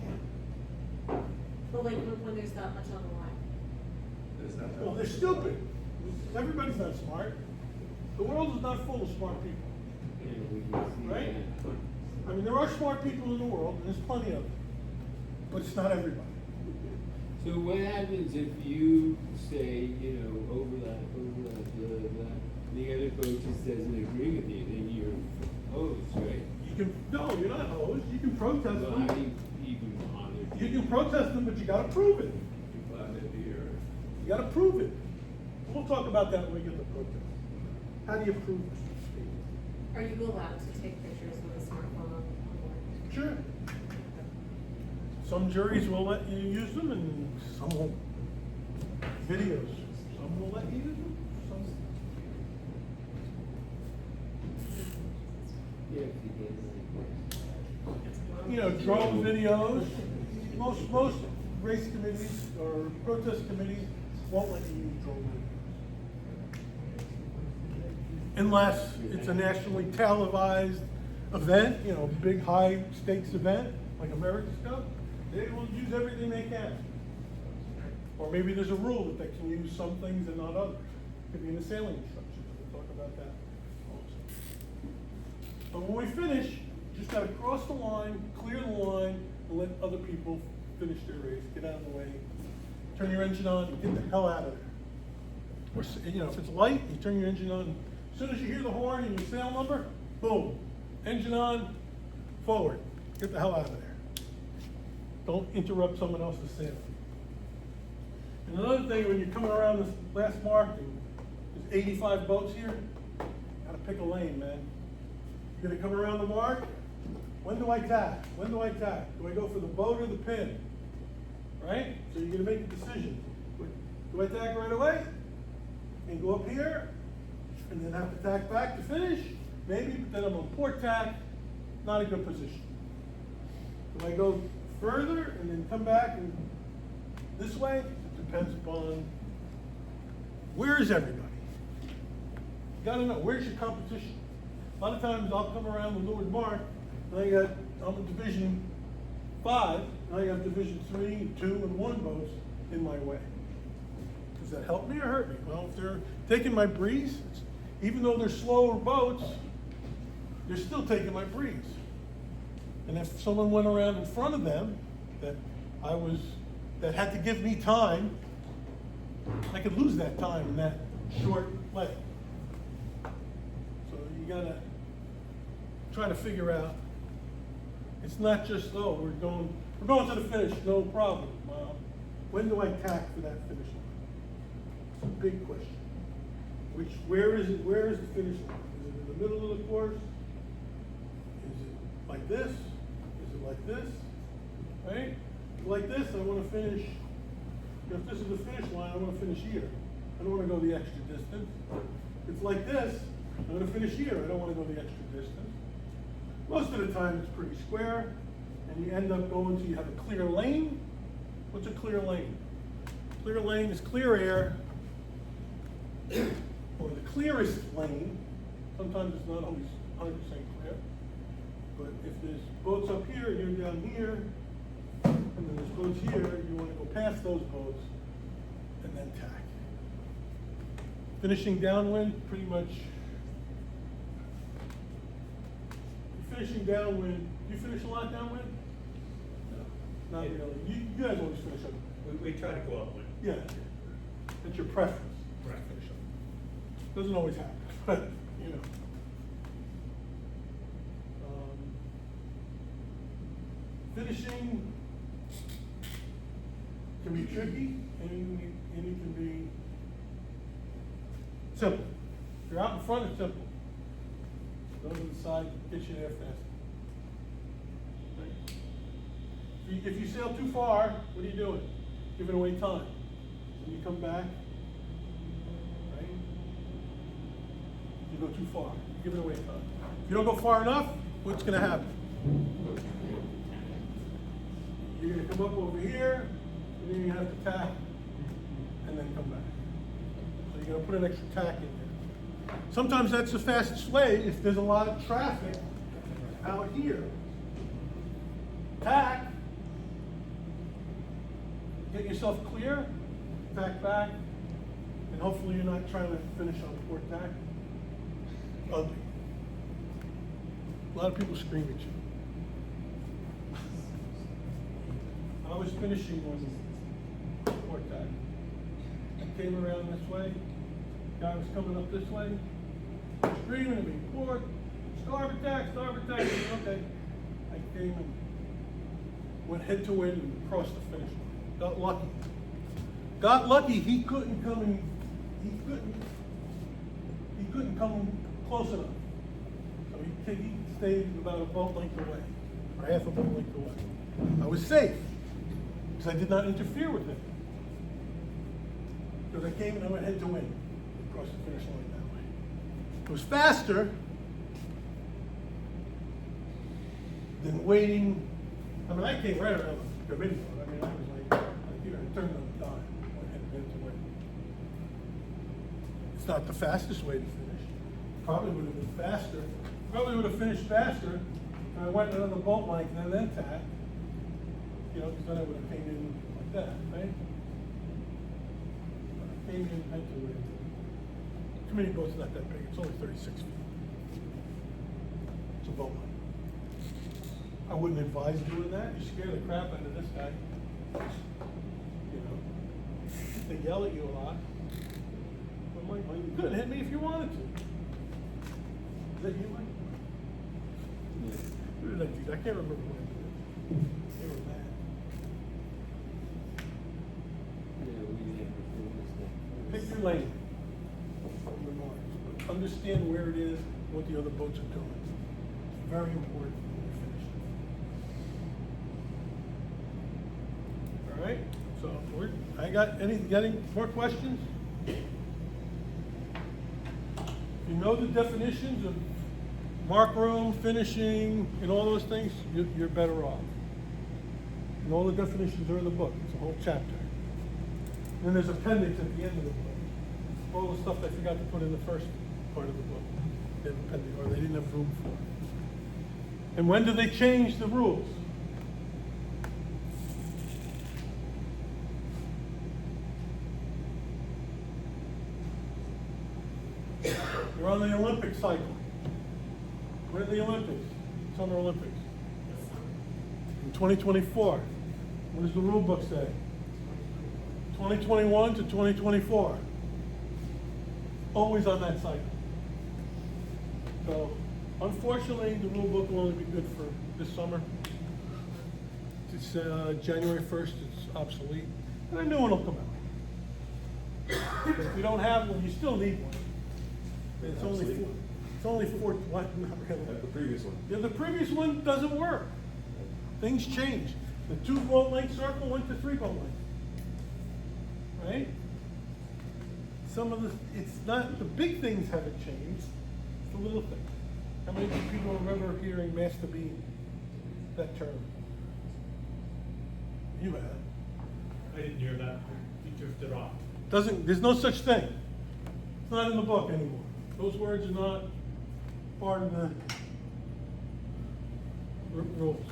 can't. But like when there's that much on the line. Well, they're stupid. Everybody's not smart. The world is not full of smart people, right? I mean, there are smart people in the world, and there's plenty of them, but it's not everybody. So what happens if you say, overlap, blah, blah, blah, the other coach just doesn't agree with you, then you're hosed, right? No, you're not hosed. You can protest Well, how do them. you even honor? You can protest them, but you gotta prove it. You gotta prove it. We'll talk about that when we get to protest. How do you prove it? Are you allowed to take pictures with a smartphone on board? Sure. Some juries will let you use them and some won't. Videos, some will let you use them, some won't. Drone videos, most race committees or protest committees won't let you use drone videos. Unless it's a nationally televised event, big high stakes event, like America's Cup, they will use everything they can. Or maybe there's a rule that they can use some things and not others. Could be in the sailing instructions, we'll talk about that also. But when we finish, you just gotta cross the line, clear the line, and let other people finish their race, get out of the way, turn your engine on, and get the hell out of there. Or, if it's light, you turn your engine on. As soon as you hear the horn and your sail number, boom, engine on, forward, get the hell out of there. Don't interrupt someone else's sailing. And another thing, when you're coming around this last mark, and there's 85 boats here, gotta pick a lane, man. You're gonna come around the mark, when do I tack? When do I tack? Do I go for the boat or the pin? Right? So you're gonna make a decision. Do I tack right away? And go up here, and then have to tack back to finish? Maybe, but then I'm on port tack, not a good position. Do I go further and then come back and this way? It depends upon Where is everybody? You gotta know, where's your competition? A lot of times I'll come around the Leeward Mark, and I'm in Division 5, and I have Division 3, 2, and 1 boats in my way. Does that help me or hurt me? Well, if they're taking my breeze, even though they're slower boats, they're still taking my breeze. And if someone went around in front of them that had to give me time, I could lose that time in that short leg. So you gotta try to figure out, it's not just, oh, we're going to the finish, no problem. When do I tack for that finish line? It's a big question. Where is the finish line? Is it in the middle of the course? Is it like this? Is it like this? Right? Like this, I want to finish, if this is the finish line, I want to finish here. I don't want to go the extra distance. If it's like this, I'm going to finish here. I don't want to go the extra distance. Most of the time it's pretty square, and you end up going to, you have a clear lane. What's a clear lane? Clear lane is clear air, or the clearest lane. Sometimes it's not always 100% clear. But if there's boats up here, you're down here, and then there's boats here, you want to go past those boats and then tack. Finishing downwind, pretty much. Finishing downwind, do you finish a lot downwind? No. Not really. You guys always finish up. We try to go upwind. Yeah. It's your preference. Right. Finish up. Doesn't always happen, but you know. Finishing can be tricky, and it can be simple. If you're out in front, it's simple. Go to the side, get you there fast. Right? If you sail too far, what are you doing? Giving away time. When you come back, right? You go too far, you're giving away time. If you don't go far enough, what's going to happen? You're going to come up over here, and then you have to tack, and then come back. So you're going to put an extra tack in there. Sometimes that's the fastest way if there's a lot of traffic out here. Tack, get yourself clear, tack back, and hopefully you're not trying to finish on port tack. Ugly. A lot of people scream at you. I was finishing on port tack. I came around this way, guy was coming up this way, screaming at me, port, starboard tack, okay. I came and went head to wind and crossed the finish line. Got lucky. Got lucky, he couldn't come close enough. So he stayed about a boat length away, or half a boat length away. I was safe, because I did not interfere with him. Because I came and I went head to wind, across the finish line that way. It was faster than waiting. I mean, I came right around the video. I mean, I was like here, I turned on the dime, went head to wind. It's not the fastest way to finish. Probably would have been faster. Probably would have finished faster if I went another boat length and then tacked. You know, because then I would have came in like that, right? I came in head to wind. Committee boat's not that big. It's only 36 feet. It's a boat length. I wouldn't advise doing that. You scare the crap out of this guy. You know, they yell at you a lot. Well, Mike, you could hit me if you wanted to. Is that you, Mike? Yeah. Who did I do? I can't remember what I did. They were mad. Yeah, we didn't have to finish that. Pick your lane. Understand where it is, what the other boats are doing. It's very important when you finish. All right. So I got any more questions? You know the definitions of mark room, finishing, and all those things, you're better off. And all the definitions are in the book. It's a whole chapter. And then there's appendix at the end of the book. all the stuff they forgot to put in the first part of the book, or they didn't have room for. And when do they change the rules? You're on the Olympic cycle. When are the Olympics? Summer Olympics. In 2024. What does the rule book say? 2021 to 2024. Always on that cycle. So, unfortunately, the rule book will only be good for this summer. It's January 1st, it's obsolete. And a new one will come out. If you don't have one, you still need one. It's only four, what, not really. The previous one. Yeah, the previous one doesn't work. Things change. The 2-boat length circle went to 3-boat length. Right? Some of the, it's not, the big things haven't changed, it's the little things. How many people remember hearing master beam, that term? You have. I didn't hear that, you drifted off. There's no such thing. It's not in the book anymore. Those words are not part of the rules.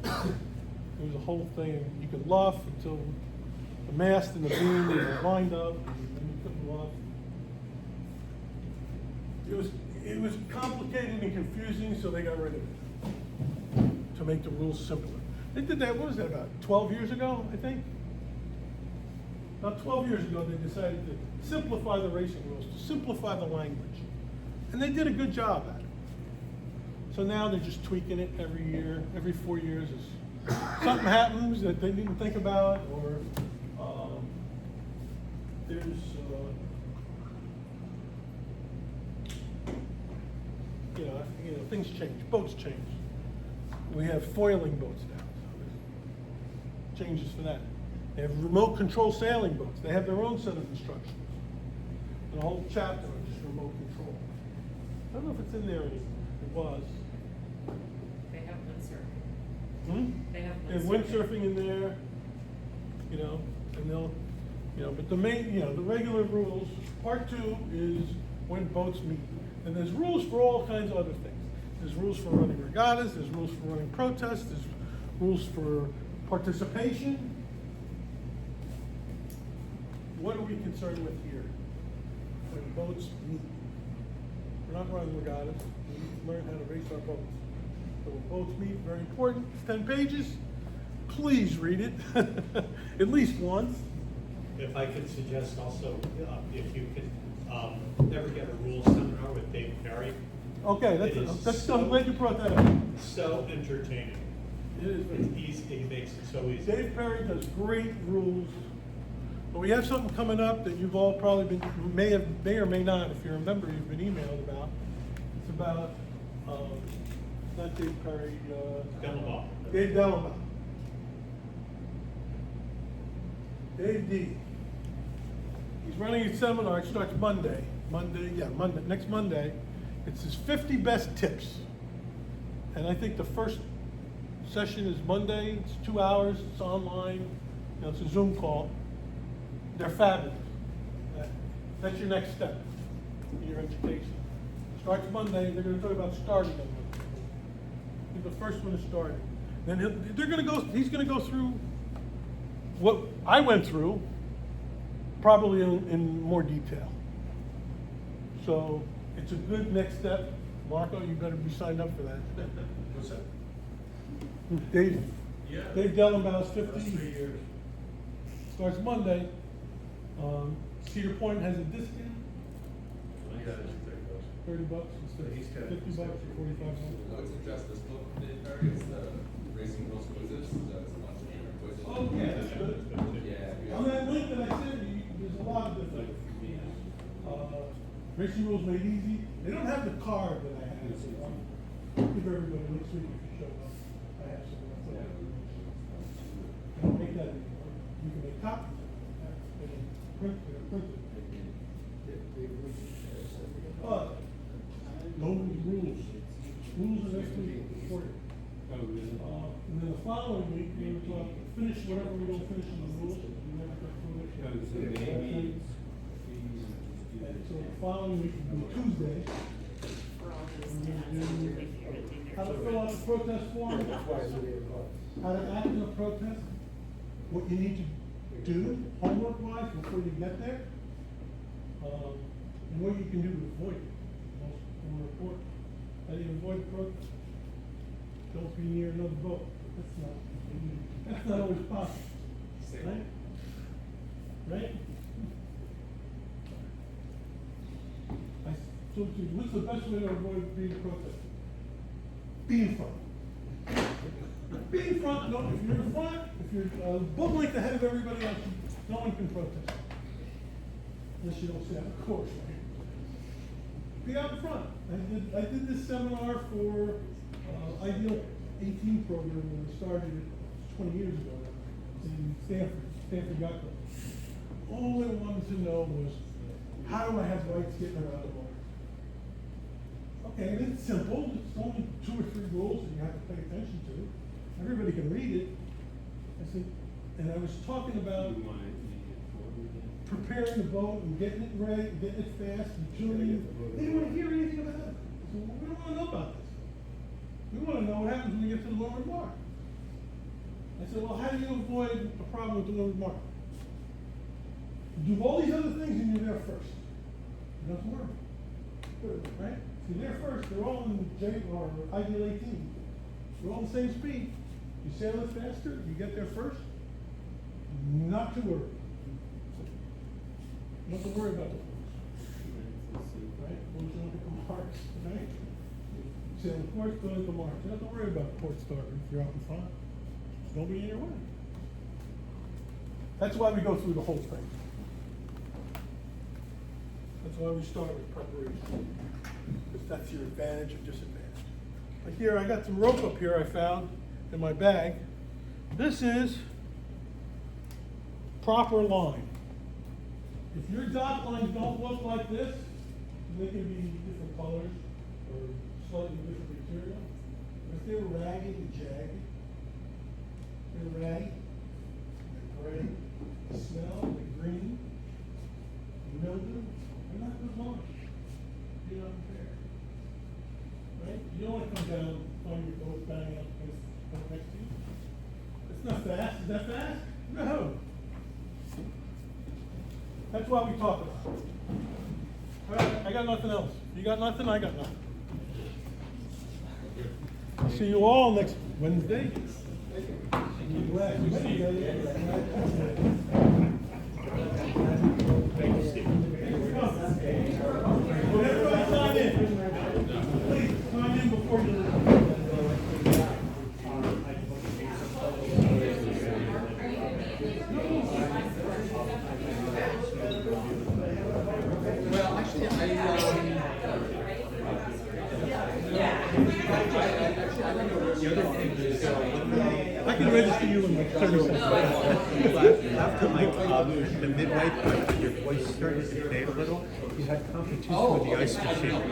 There's a whole thing, you could luff until the mast and the beam are lined up, and then you couldn't luff. It was complicated and confusing, so they got rid of it, to make the rules simpler. They did that, what was that, about 12 years ago, I think? About 12 years ago, they decided to simplify the racing rules, to simplify the language. And they did a good job at it. So now they're just tweaking it every year, every 4 years. Something happens that they didn't think about, or there's, things change, boats change. We have foiling boats now, so there's changes for that. They have remote control sailing boats. They have their own set of instructions. And a whole chapter on just remote control. I don't know if it's in there anymore. It was. They have windsurfing. They have And windsurfing in there, and they'll, but the main, the regular rules, part 2 is when boats meet. And there's rules for all kinds of other things. There's rules for running regattas, there's rules for running protests, there's rules for participation. What are we concerned with here? When boats meet. We're not running regattas, we need to learn how to race our boats. So when boats meet, very important, it's 10 pages. Please read it, at least once. If I could suggest also, if you could, ever get a rules seminar with Dave Perry. Okay, I'm glad you brought that up. So entertaining. It is very It's easy, he makes it so easy. Dave Perry does great rules. But we have something coming up that you've all probably may or may not, if you're a member, you've been emailed about. It's about, not Dave Perry, Dellenbaugh. Dave Dellenbaugh. Dave D. He's running a seminar, it starts Monday, next Monday. It's his 50 best tips. And I think the first session is Monday, it's 2 hours, it's online, it's a Zoom call. They're fabulous. That's your next step in your education. Starts Monday, they're gonna talk about starting on Monday. He's the first one to start. Then he's gonna go through what I went through, probably in more detail. So it's a good next step. Marco, you better be signed up for that. What's that? Dave Yeah. Dave Dellenbaugh's That's 50. 3 years. Starts Monday. Cedar Point has a discount, Yeah, that's $30. $30 instead of He's got $50 or $45. I would suggest this book, Dave Perry, it's the Racing Rules Quizzes, so it's a bunch of different quizzes. Oh, yeah, that's good. Yeah. On that link that I sent you, there's a lot of different, racing rules made easy. They don't have the card that I have, so I'll give everybody next week if you show up. I have some. Don't make that anymore. You can make copies of it. They can print it. But, those rules. Rules are next week, important. And then the following week, we're going to finish whatever we don't finish in the rules. We never got through it. So maybe following week will be Tuesday. For all those We're stats, gonna do if you're gonna take their. how to fill out the protest form, how to act in a protest, what you need to do homework-wise before you get there, and what you can do to avoid it. Most important. How do you avoid protest? Don't be near another boat. That's not always possible. Right? Right? I told you, what's the best way to avoid being protested? Be in front. Be in front, no, if you're in front, if you're book length ahead of everybody else, no one can protest. Unless you don't stay on the course, right? Be out in front. I did this seminar for Ideal 18 program when we started it 20 years ago in Stanford Yacht Club. All I wanted to know was, how do I have rights getting around the water? Okay, and it's simple. It's only 2 or 3 rules that you have to pay attention to. Everybody can read it. I said, and I was talking about You want it made it forward then? preparing the boat and getting it ready, getting it fast and tuning it. They didn't want to hear anything about it. I said, well, we don't want to know about this. We want to know what happens when we get to the Leeward Mark. I said, well, how do you avoid a problem with the Leeward Mark? Do all these other things and you're there first. You don't have to worry. Good, right? If you're there first, they're all in J or Ideal 18. They're all the same speed. You sail it faster, you get there first. Not to worry. Not to worry about the ports, right? Ports don't become marks, right? Sail the ports, don't hit the marks. You don't have to worry about the port starter if you're out in front. There's nobody in your way. That's why we go through the whole thing. That's why we start with preparation. Because that's your advantage or disadvantage. Like here, I got some rope up here I found in my bag. This is proper line. If your dock lines don't look like this, they can be different colors or slightly different material. If they're ragged and jagged, they're ragged, they're gray, they smell, they're green, mildew, they're not good lines. Be unfair. Right? You don't want to come down and find your boat banging up against next to you. It's not fast. Is that fast? No. That's why we talk about it. All right, I got nothing else. You got nothing? I got nothing. See you all next Wednesday. Wednesday. Thank you, Steve. Will everybody sign in? Please, sign in before you leave. Well, actually, I can register you in like 30 seconds. After the midway point, your voice started to fade a little. You had competition with the ice machine.